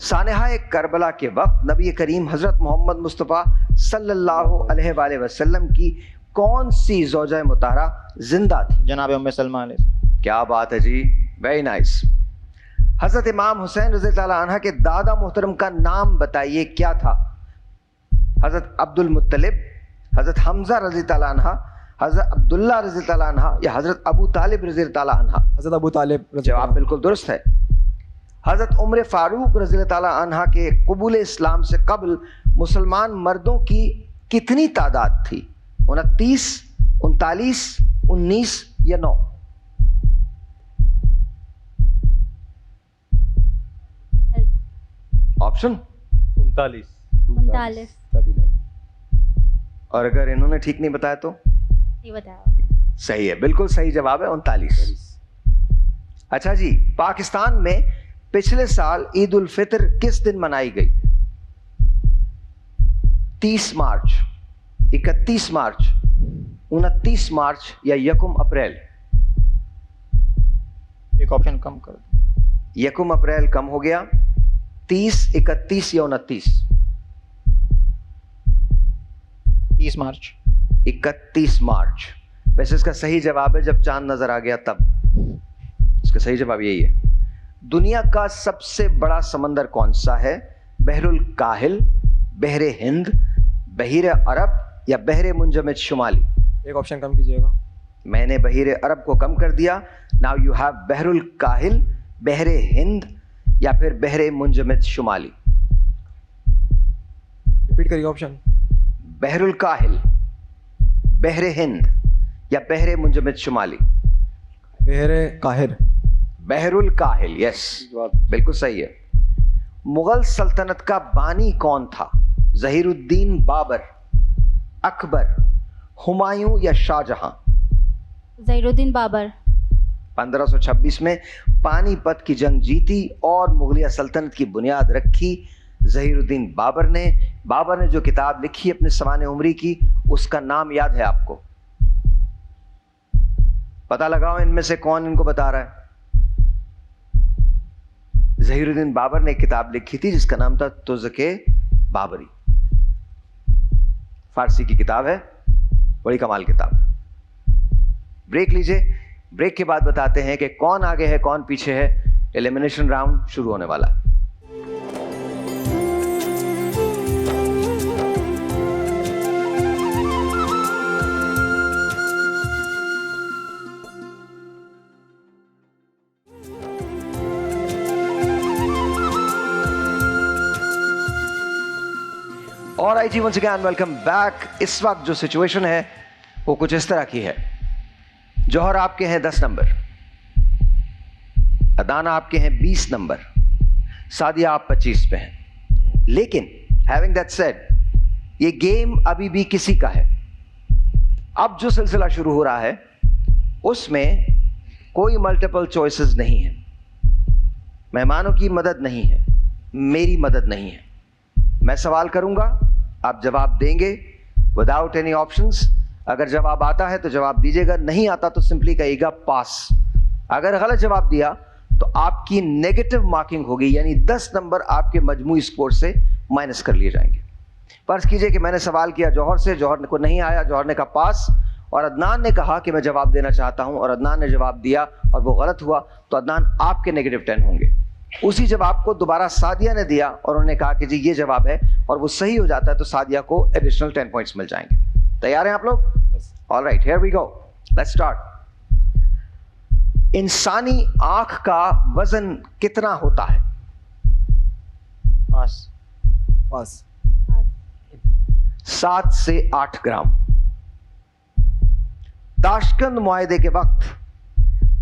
سانحہ کربلا کے وقت نبی کریم حضرت محمد مصطفیٰ صلی اللہ علیہ وآلہ وسلم کی کون سی زوجہ مطہرہ زندہ تھی؟ جناب ام سلمہ علیہ السلام۔ کیا بات ہے جی، ویری نائس۔ حضرت امام حسین رضی اللہ عنہ کے دادا محترم کا نام بتائیے، کیا تھا؟ حضرت عبد المطلب، حضرت حمزہ رضی اللہ عنہ، حضرت عبداللہ رضی اللہ عنہ، یا حضرت ابو طالب رضی اللہ عنہ؟ حضرت ابو طالب رضی اللہ جواب بالکل درست ہے۔ حضرت عمر فاروق رضی اللہ عنہ کے قبول اسلام سے قبل مسلمان مردوں کی کتنی تعداد تھی؟ 29، 39، 19 یا 9؟ آپشن 39۔ 39۔ اور اگر انہوں نے ٹھیک نہیں بتایا تو؟ نہیں بتایا۔ صحیح ہے، بالکل صحیح جواب ہے 39۔ اچھا جی، پاکستان میں پچھلے سال عید الفطر کس دن منائی گئی؟ 30 مارچ، 31 مارچ، 29 مارچ یا 1 اپریل؟ ایک آپشن کم کر دو۔ 1 اپریل کم ہو گیا، 30، 31 یا 29؟ 30 مارچ۔ 31 مارچ۔ ویسے اس کا صحیح جواب ہے جب چاند نظر آ گیا تب، اس کا صحیح جواب یہی ہے۔ دنیا کا سب سے بڑا سمندر کون سا ہے؟ بحر الکاہل، بحر ہند، بحیر عرب یا بحر منجمد شمالی؟ ایک آپشن کم کیجیے گا۔ میں نے بحیر عرب کو کم کر دیا۔ ناؤ یو ہیو بحر الکاہل، بحر ہند یا پھر بحر منجمد شمالی؟ ریپیٹ کریے آپشن۔ بحر الکاہل، بحر ہند یا بحر منجمد شمالی؟ بحر قاہر۔ بحر الکاہل، یس بالکل صحیح ہے۔ مغل سلطنت کا بانی کون تھا؟ ظہیر الدین بابر، اکبر، ہمایوں یا شاہ جہاں؟ ظہیر الدین بابر۔ 1526 میں پانی پت کی جنگ جیتی اور مغلیہ سلطنت کی بنیاد رکھی ظہیر الدین بابر نے۔ بابر نے جو کتاب لکھی اپنے سوانح عمری کی، اس کا نام یاد ہے آپ کو؟ پتہ لگاؤ ان میں سے کون ان کو بتا رہا ہے۔ ظہیر الدین بابر نے ایک کتاب لکھی تھی جس کا نام تھا تزک بابری، فارسی کی کتاب ہے، بڑی کمال کتاب ہے۔ بریک لیجئے، بریک کے بعد بتاتے ہیں کہ کون آگے ہے کون پیچھے ہے۔ ایلیمینیشن راؤنڈ شروع ہونے والا ہے۔ اور آئی جی ونس اگین ویلکم بیک۔ اس وقت جو سچویشن ہے وہ کچھ اس طرح کی ہے۔ جوہر آپ کے ہیں 10 نمبر، عدنان آپ کے ہیں 20 نمبر، سعدیہ آپ 25 پہ ہیں۔ لیکن ہیونگ دیٹ سیڈ، یہ گیم ابھی بھی کسی کا ہے۔ اب جو سلسلہ شروع ہو رہا ہے اس میں کوئی ملٹیپل چوائسز نہیں ہے، مہمانوں کی مدد نہیں ہے، میری مدد نہیں ہے۔ میں سوال کروں گا، آپ جواب دیں گے وداؤٹ اینی آپشنس۔ اگر جواب آتا ہے تو جواب دیجیے گا، نہیں آتا تو سمپلی کہیے گا پاس۔ اگر غلط جواب دیا تو آپ کی نیگیٹو مارکنگ ہوگی، یعنی 10 نمبر آپ کے مجموعی اسکور سے مائنس کر لیے جائیں گے۔ فرض کیجئے کہ میں نے سوال کیا جوہر سے، جوہر کو نہیں آیا، جوہر نے کہا پاس، اور عدنان نے کہا کہ میں جواب دینا چاہتا ہوں اور عدنان نے جواب دیا اور وہ غلط ہوا، تو عدنان آپ کے نیگیٹو 10 ہوں گے۔ اسی جواب کو دوبارہ سعدیہ نے دیا اور انہوں نے کہا کہ جی یہ جواب ہے، اور وہ صحیح ہو جاتا ہے تو سعدیہ کو ایڈیشنل 10 پوائنٹس مل جائیں گے۔ تیار ہیں آپ لوگ؟ All right, here we go, let's start. انسانی آنکھ کا وزن کتنا ہوتا ہے؟ پاس۔ پاس۔ 7 سے 8 گرام۔ تاشکند معاہدے کے وقت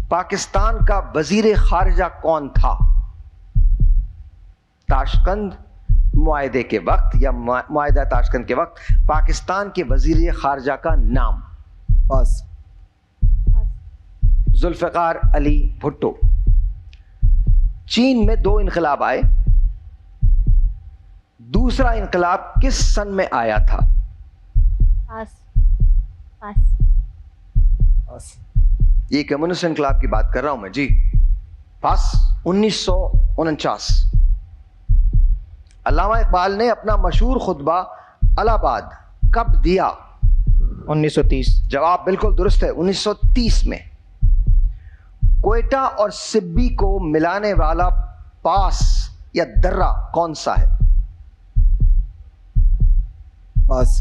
پاکستان کا وزیر خارجہ کون تھا؟ تاشکند معاہدے کے وقت یا معاہدہ تاشکند کے وقت پاکستان کے وزیر خارجہ کا نام؟ پاس۔ ذوالفقار علی بھٹو۔ چین میں 2 انقلاب آئے، دوسرا انقلاب کس سن میں آیا تھا؟ پاس۔ پاس۔ پاس۔ یہ کمیونسٹ انقلاب کی بات کر رہا ہوں میں جی۔ پاس۔ 1949۔ علامہ اقبال نے اپنا مشہور خطبہ الہ آباد کب دیا؟ 1930. جواب بالکل درست ہے، 1930 میں۔ کوئٹہ اور سبی کو ملانے والا پاس یا درہ کون سا ہے؟ پاس.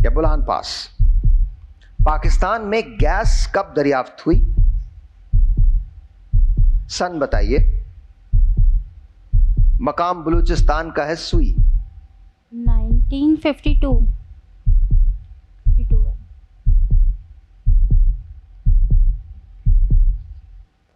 یا بولان پاس۔ پاکستان میں گیس کب دریافت ہوئی؟ سن بتائیے۔ مقام بلوچستان کا ہے سوئی۔ 1952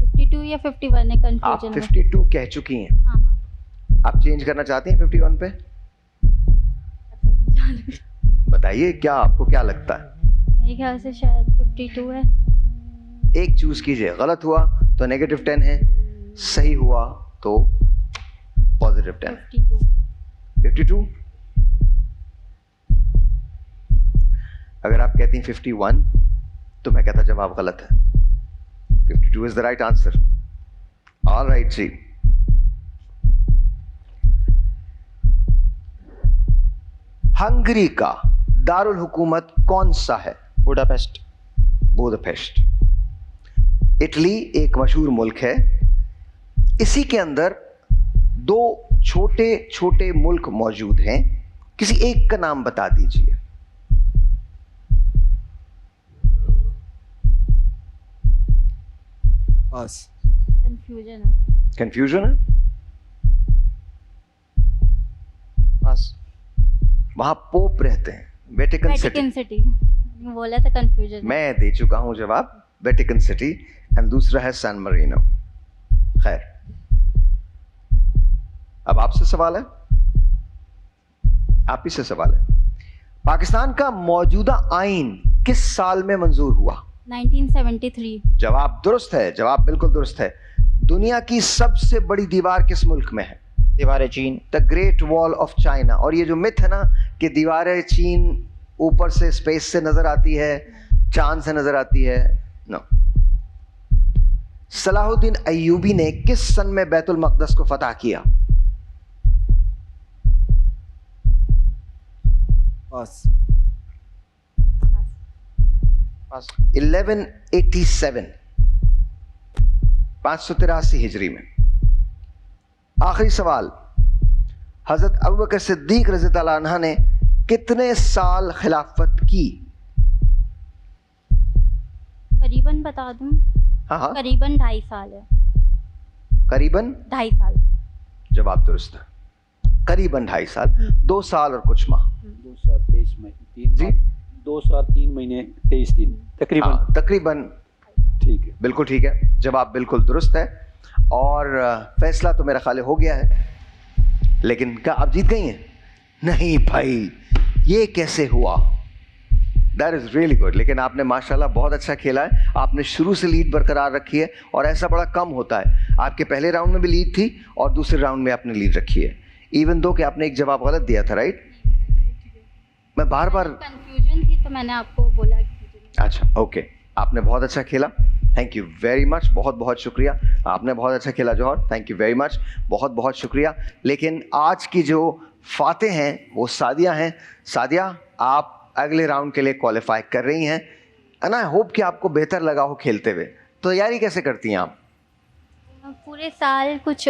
52 یا 51 ہے آپ کنفیوژن 52 کہہ چکی ہیں، ہاں آپ چینج کرنا چاہتی ہیں 51 پہ؟ بتائیے کیا آپ کو کیا لگتا ہے؟ میرے خیال سے شاید 52 ہے۔ ایک چوز کیجئے، غلط ہوا تو نیگیٹو 10 ہے، صحیح ہوا تو پازیٹیو 10 ہے۔ 52 اگر آپ کہتی ہیں 51 تو میں کہتا جواب غلط ہے۔ 52 is the right answer. All right G. Hungary کا دارالحکومت کون سا ہے؟ بوڈاپیسٹ. بوداپیسٹ۔ اٹلی ایک مشہور ملک ہے، اسی کے اندر دو چھوٹے چھوٹے ملک موجود ہیں، کسی ایک کا نام بتا دیجئے۔ پاس. کنفیوژن ہے۔ کنفیوژن ہے؟ پاس. وہاں پوپ رہتے ہیں، ویٹیکن سٹی۔ ویٹیکن سٹی بولا تھا کنفیوژن۔ میں دے چکا ہوں جواب، ویٹیکن سٹی، اور دوسرا ہے سان مرینو۔ خیر، اب آپ سے سوال ہے، آپ ہی سے سوال ہے۔ پاکستان کا موجودہ آئین کس سال میں منظور ہوا؟ 1973 جواب درست ہے، جواب بالکل درست ہے۔ دنیا کی سب سے بڑی دیوار کس ملک میں ہے؟ دیوار چین. دا گریٹ وال آف چائنا۔ اور یہ جو مت ہے نا کہ دیوار چین اوپر سے اسپیس سے نظر آتی ہے، چاند سے نظر آتی ہے، نو۔ صلاح الدین ایوبی نے کس سن میں بیت المقدس کو فتح کیا؟ پاس. پاس. 1187 583 ہجری میں۔ آخری سوال، حضرت ابوبکر صدیق رضی اللہ عنہ نے کتنے سال خلافت کی؟ قریباً بتا دوں، ہاں ہاں، قریباً 2.5 سال ہے۔ قریباً 2.5 سال۔ جواب درست ہے، قریباً 2.5 سال، 2 سال اور کچھ ماہ۔ 2 سال 23 مہینے، جی 2 سال 3 مہینے 23 دن تقریباً۔ ہاں، تقریباً ٹھیک ہے، بالکل ٹھیک ہے، جواب بالکل درست ہے۔ اور فیصلہ تو میرا خیال ہو گیا ہے، لیکن کیا آپ جیت گئی ہیں؟ نہیں بھائی، یہ کیسے ہوا؟ That is really good. لیکن آپ نے ماشاءاللہ بہت اچھا کھیلا ہے، آپ نے شروع سے لیڈ برقرار رکھی ہے، اور ایسا بڑا کم ہوتا ہے۔ آپ کے پہلے راؤنڈ میں بھی لیڈ تھی اور دوسرے راؤنڈ میں آپ نے لیڈ رکھی ہے، ایون دو کہ آپ نے ایک جواب غلط دیا تھا، رائٹ؟ میں بار بار کنفیوژن تھی تو میں نے آپ کو بولا کہ اچھا اوکے، آپ نے بہت اچھا کھیلا، تھینک یو ویری مچ، بہت بہت شکریہ۔ آپ نے بہت اچھا کھیلا جوہر، تھینک یو ویری مچ، بہت بہت شکریہ۔ لیکن آج کی جو فاتح ہیں وہ سعدیہ ہیں۔ سعدیہ، آپ اگلے راؤنڈ کے لیے کوالیفائی کر رہی ہیں، اینڈ آئی ہوپ کہ آپ کو بہتر لگا ہو کھیلتے ہوئے۔ تیاری کیسے کرتی ہیں آپ؟ پورے سال کچھ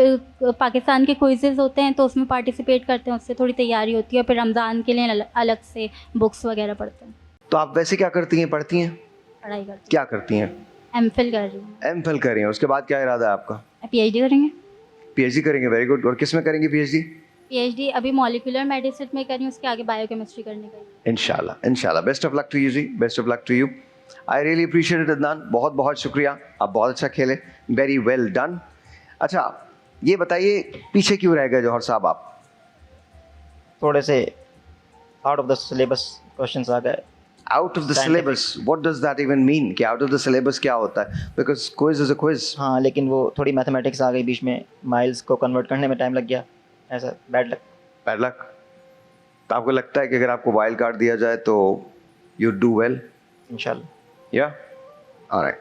پاکستان کے کوئزز ہوتے ہیں تو اس میں پارٹیسپیٹ کرتے ہیں، اس سے تھوڑی تیاری ہوتی ہے، اور پھر رمضان کے لیے الگ سے بکس وغیرہ پڑھتے ہیں، تو آپ ویسے کیا کرتی ہیں؟ پڑھتی ہیں؟ پڑھائی کرتے ہیں۔ کیا کرتی ہیں؟ ایم فل کر رہی ہوں۔ ایم فل کر رہی ہیں، اس کے بعد کیا ارادہ ہے آپ کا؟ پی ایچ ڈی کریں گے۔ پی ایچ ڈی کریں گے، ویری گڈ۔ اور کس میں کریں گے P H D? P H D ابھی مولیکولر میڈیسن میں کر رہی ہوں، اس کے آگے بایو کیمسٹری کرنے کا۔ انشاءاللہ انشاءاللہ، best of luck to you جی، best of luck to you. I really appreciate it Adnan, بہت بہت شکریہ، آپ بہت اچھا کھیلے، ویری ویل ڈن۔ اچھا یہ بتائیے پیچھے کیوں رہ گئے جوہر صاحب آپ؟ تھوڑے سے out of the syllabus questions آ گئے. Out of the syllabus, what does that even mean کہ آؤٹ آف دا سلیبس کیا ہوتا ہے؟ Because quiz is a quiz. ہاں لیکن وہ تھوڑی میتھمیٹکس آ گئی بیچ میں, مائلس کو کنورٹ کرنے میں ٹائم لگ گیا, ایسا بیڈ لک. Bad luck. تو آپ کو لگتا ہے کہ اگر آپ کو وائلڈ کارڈ دیا جائے تو یو ڈو ویل انشاءاللہ. یا آلرائٹ.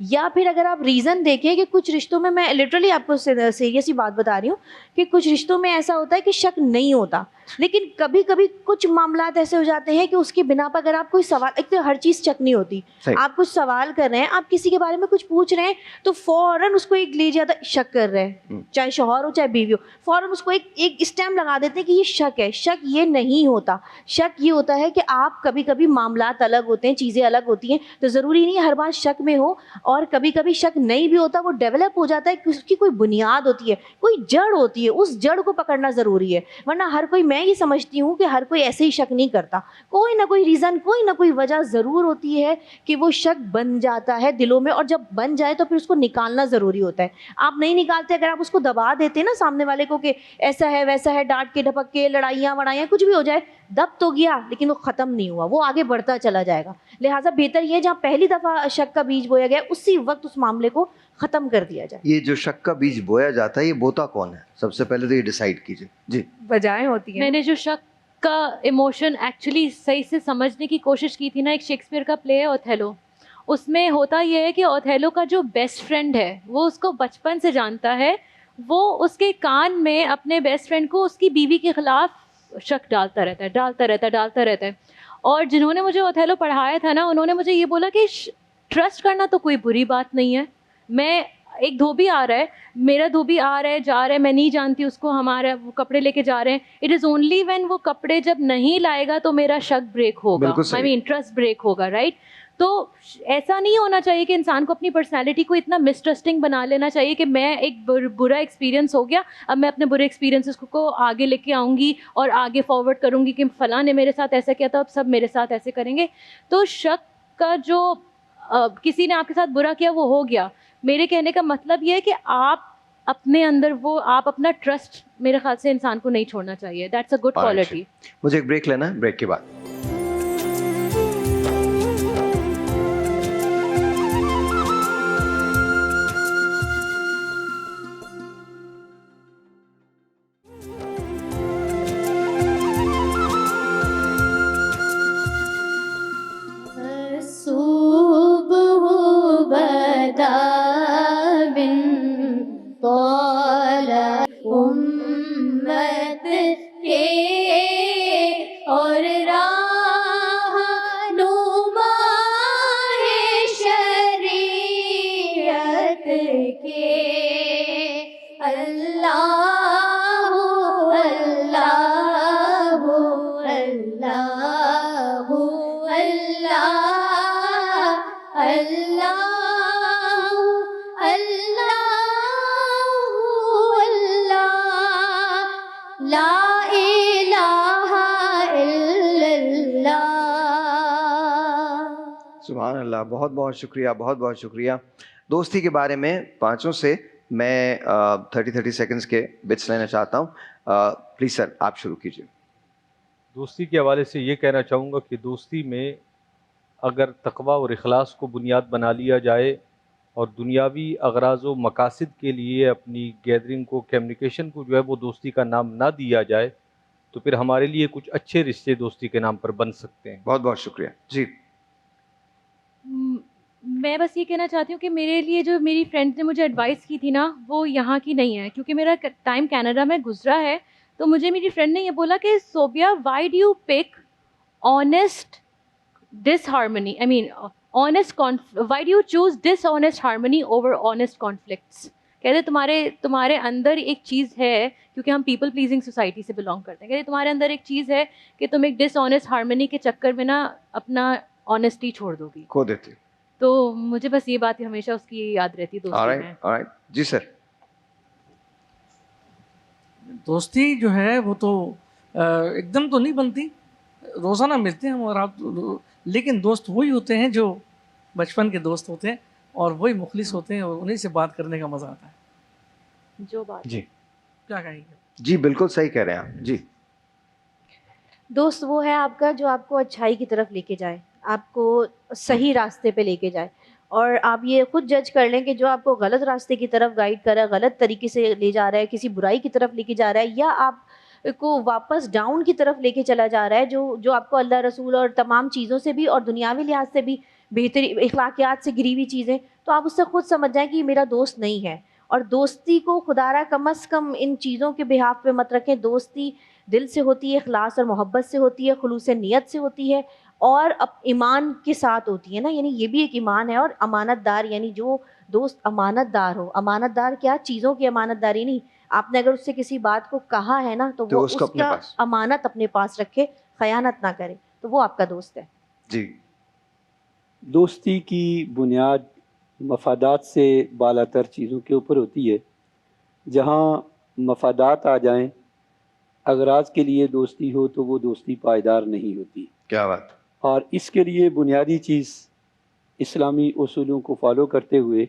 یا پھر اگر آپ ریزن دیکھیں کہ کچھ رشتوں میں لٹرلی آپ کو سیریس ہی بات بتا رہی ہوں کہ کچھ رشتوں میں ایسا ہوتا ہے کہ شک نہیں ہوتا، لیکن کبھی کبھی کچھ معاملات ایسے ہو جاتے ہیں کہ اس کی بنا پر اگر آپ کوئی سوال، ایک تو ہر چیز چیک نہیں ہوتی، آپ کچھ سوال کر رہے ہیں، آپ کسی کے بارے میں کچھ پوچھ رہے ہیں تو فوراً اس کو ایک لے جاتا شک کر رہے ہیں، چاہے شوہر ہو چاہے بیوی ہو، فوراً اس کو ایک اسٹیمپ لگا دیتے ہیں کہ یہ شک ہے. شک یہ نہیں ہوتا. شک یہ ہوتا ہے کہ آپ کبھی کبھی معاملات الگ ہوتے ہیں، چیزیں الگ ہوتی ہیں، تو ضروری نہیں ہر بات شک میں ہو، اور کبھی کبھی شک نہیں بھی ہوتا، وہ ڈیولپ ہو جاتا ہے کہ اس کی کوئی بنیاد ہوتی ہے، کوئی جڑ ہوتی ہے، اس جڑ کو پکڑنا ضروری ہے. ورنہ ہر کوئی، میں یہ سمجھتی ہوں کہ ہر کوئی ایسے ہی شک نہیں کرتا، کوئی نہ کوئی ریزن، کوئی نہ کوئی وجہ ضرور ہوتی ہے کہ وہ شک بن جاتا ہے دلوں میں، اور جب بن جائے تو پھر اس کو نکالنا ضروری ہوتا ہے. آپ نہیں نکالتے، اگر آپ اس کو دبا دیتے نا سامنے والے کو کہ ایسا ہے ویسا ہے، ڈانٹ کے ڈھپک کے، لڑائیاں وڑائیاں کچھ بھی ہو جائے، دب تو گیا لیکن وہ ختم نہیں ہوا، وہ آگے بڑھتا چلا جائے گا. لہٰذا بہتر یہ ہے جہاں پہلی دفعہ شک کا بیج بویا گیا اسی وقت اس معاملے کو ختم کر دیا جائے. یہ جو شک کا بیج بویا جاتا ہے یہ بوتا کون ہے؟ سب سے پہلے تو یہ ڈیسائیڈ کیجیے. جی، وجہیں ہوتی ہیں. میں نے جو شک کا ایموشن ایکچولی صحیح سے سمجھنے کی کوشش کی تھی نا، ایک شیکسپیئر کا پلے ہے اوتھیلو، اس میں ہوتا یہ ہے کہ اوتھیلو کا جو بیسٹ فرینڈ ہے وہ اس کو بچپن سے جانتا ہے، وہ اس کے کان میں اپنے بیسٹ فرینڈ کو اس کی بیوی کے خلاف شک ڈالتا رہتا ہے. اور جنہوں نے مجھے اوتھیلو پڑھایا تھا نا، انہوں نے مجھے یہ بولا کہ ٹرسٹ کرنا تو کوئی بری بات نہیں ہے. میں ایک دھوبی آ رہا ہے، میرا دھوبی آ رہا ہے جا رہا ہے، میں نہیں جانتی اس کو، ہمارا وہ کپڑے لے کے جا رہے ہیں، اٹ از اونلی وین وہ کپڑے جب نہیں لائے گا تو میرا شک بریک ہوگا، آئی مین ٹرسٹ بریک ہوگا، رائٹ. تو ایسا نہیں ہونا چاہیے کہ انسان کو اپنی پرسنالٹی کو اتنا مسٹرسٹنگ بنا لینا چاہیے کہ میں ایک برا ایکسپیرینس ہو گیا، اب میں اپنے برے ایکسپیرینسز کو آگے لے کے آؤں گی اور آگے فارورڈ کروں گی کہ فلاں نے میرے ساتھ ایسا کیا تھا، اب سب میرے ساتھ ایسے کریں گے. تو شک کا جو کسی نے آپ کے ساتھ برا کیا وہ ہو گیا. میرے کہنے کا مطلب یہ ہے کہ آپ اپنے اندر وہ آپ اپنا ٹرسٹ میرے خیال سے انسان کو نہیں چھوڑنا چاہیے. That's a good quality. مجھے ایک بریک لینا ہے، بریک کے بعد سبحان اللہ. بہت بہت شکریہ، بہت بہت شکریہ. دوستی کے بارے میں پانچوں سے میں 30 سیکنڈز کے بٹس لینا چاہتا ہوں. پلیز سر آپ شروع کیجیے. دوستی کے حوالے سے یہ کہنا چاہوں گا کہ دوستی میں اگر تقوی اور اخلاص کو بنیاد بنا لیا جائے اور دنیاوی اغراض و مقاصد کے لیے اپنی گیدرنگ کو، کمیونیکیشن کو جو ہے وہ دوستی کا نام نہ دیا جائے تو پھر ہمارے لیے کچھ اچھے رشتے دوستی کے نام پر بن سکتے ہیں. بہت بہت شکریہ. جی، میں بس یہ کہنا چاہتی ہوں کہ میرے لیے جو میری فرینڈ نے مجھے ایڈوائس کی تھی نا وہ یہاں کی نہیں ہے، کیونکہ میرا ٹائم کینیڈا میں گزرا ہے. تو مجھے میری فرینڈ نے یہ بولا کہ Sobia why do you pick honest disharmony, I mean honest, why do you choose dishonest harmony over honest conflicts. کہتے تمہارے اندر ایک چیز ہے، کیونکہ ہم پیپل پلیزنگ سوسائٹی سے بلانگ کرتے ہیں، کہتے تمہارے اندر ایک چیز ہے کہ تم ایک ڈس آنیسٹ ہارمنی کے چکر میں نا اپنا آنیسٹی چھوڑ دو گی، کھو دیتے. تو مجھے بس یہ بات ہمیشہ اس کی یاد رہتی دوستی میں. جی سر. دوستی جو ہے وہ تو ایک دم تو نہیں بنتی، روزانہ ملتے ہیں ہم اور آپ، لیکن دوست وہی ہوتے ہیں جو بچپن کے دوست ہوتے ہیں اور وہی مخلص ہوتے ہیں اور انہیں سے بات کرنے کا مزہ آتا ہے. جو بات جی کیا کہیں گے؟ جی بالکل صحیح کہہ رہے ہیں آپ. جی، دوست وہ ہے آپ کا جو آپ کو اچھائی کی طرف لے کے جائے، آپ کو صحیح راستے پہ لے کے جائے، اور آپ یہ خود جج کر لیں کہ جو آپ کو غلط راستے کی طرف گائیڈ کر رہا ہے، غلط طریقے سے لے جا رہا ہے، کسی برائی کی طرف لے کے جا رہا ہے، یا آپ کو واپس ڈاؤن کی طرف لے کے چلا جا رہا ہے، جو آپ کو اللہ رسول اور تمام چیزوں سے بھی اور دنیاوی لحاظ سے بھی بہتری اخلاقیات سے گری ہوئی چیزیں، تو آپ اس سے خود سمجھ جائیں کہ یہ میرا دوست نہیں ہے. اور دوستی کو خدا را کم از کم ان چیزوں کے بہاف پہ مت رکھیں. دوستی دل سے ہوتی ہے، اخلاص اور محبت سے ہوتی ہے، خلوص نیت سے ہوتی ہے، اور ایمان کے ساتھ ہوتی ہے نا. یعنی یہ بھی ایک ایمان ہے. اور امانت دار، یعنی جو دوست امانت دار ہو. امانت دار کیا؟ چیزوں کی امانت داری نہیں. آپ نے اگر اس سے کسی بات کو کہا ہے نا تو وہ اس کو اس اپنے کا پاس امانت اپنے پاس رکھے، خیانت نہ کرے، تو وہ آپ کا دوست ہے. جی. دوستی کی بنیاد مفادات سے بالا تر چیزوں کے اوپر ہوتی ہے. جہاں مفادات آ جائیں، اغراض کے لیے دوستی ہو تو وہ دوستی پائیدار نہیں ہوتی. کیا بات. اور اس کے لیے بنیادی چیز اسلامی اصولوں کو فالو کرتے ہوئے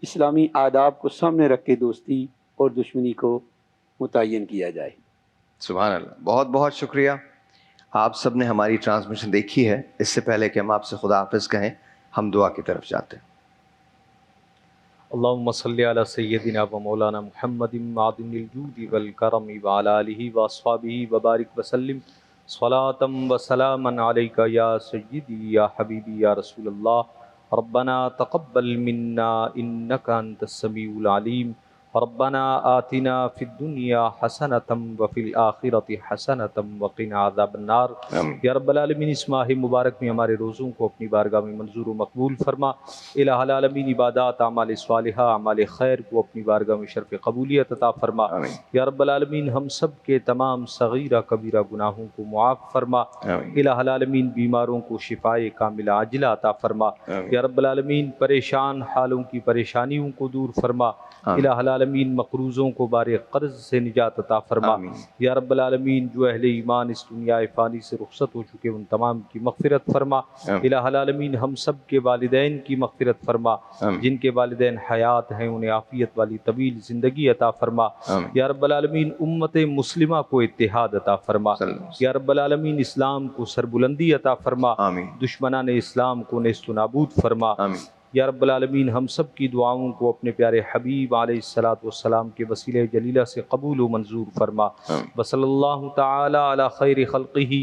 اسلامی آداب کو سامنے رکھ کے دوستی اور دشمنی کو متعین کیا جائے. سبحان اللہ. بہت بہت شکریہ. آپ سب نے ہماری ٹرانسمیشن دیکھی ہے. اس سے پہلے کہ ہم آپ سے خدا حافظ کہیں، ہم دعا کی طرف جاتے ہیں. اللہم صلی علی سیدنا و مولانا محمد معدن الجود والکرم وعلی آلہ واصحابہ وبارک وسلم صلاۃ و سلاما علیک یا سیدی یا حبیبی یا رسول اللہ. ربنا تقبل منا انک انت السمیع العلیم. ربنا آتنا فی الدنیا حسنۃ وفی الآخرۃ حسنۃ وقنا عذاب النار. یا رب العالمین اس ماہ مبارک میں ہمارے روزوں کو اپنی بارگاہ میں منظور و مقبول فرما. الہ العالمین عبادات، اعمال صالحہ، اعمال خیر کو اپنی بارگاہ میں شرف قبولیت عطا فرما. یا رب العالمین ہم سب کے تمام صغیرہ کبیرہ گناہوں کو معاف فرما. الہ العالمین بیماروں کو شفائے کاملہ عاجلہ عطا فرما. یا رب العالمین پریشان حالوں کی پریشانیوں کو دور فرما. الہ العالمین مقروضوں کو بار قرض سے نجات عطا فرما. یا رب العالمین جو اہل ایمان اس دنیا فانی سے رخصت ہو چکے ان تمام کی مغفرت فرما. الہ العالمین ہم سب کے والدین کی مغفرت فرما. جن کے والدین حیات ہیں انہیں عافیت والی طویل زندگی عطا فرما. یا رب العالمین امت مسلمہ کو اتحاد عطا فرما. یا رب العالمین اسلام کو سربلندی عطا فرما. دشمنان اسلام کو نیست و نابود فرما. یا رب العالمین ہم سب کی دعاؤں کو اپنے پیارے حبیب علیہ الصلاۃ والسلام کے وسیلہ جلیلہ سے قبول و منظور فرما. وصلی اللہ تعالی علی خیر خلقہ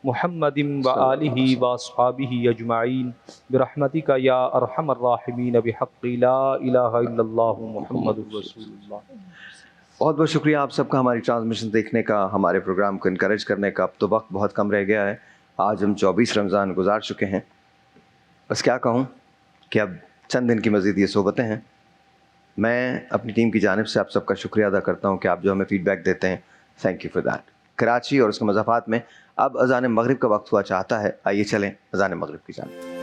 محمد و آلہ و اصحابہ اجمعین برحمتک یا ارحم الراحمین بحق لا الہ الا اللہ محمد رسول اللہ. بہت بہت شکریہ آپ سب کا ہماری ٹرانسمیشن دیکھنے کا، ہمارے پروگرام کو انکریج کرنے کا. اب تو وقت بہت کم رہ گیا ہے. آج ہم 24 رمضان گزار چکے ہیں. بس کیا کہوں کہ اب چند دن کی مزید یہ صحبتیں ہیں. میں اپنی ٹیم کی جانب سے آپ سب کا شکریہ ادا کرتا ہوں کہ آپ جو ہمیں فیڈ بیک دیتے ہیں. Thank you for that. Karachi اور اس کے مضافات میں اب اذان مغرب کا وقت ہوا چاہتا ہے. آئیے چلیں اذان مغرب کی جانب.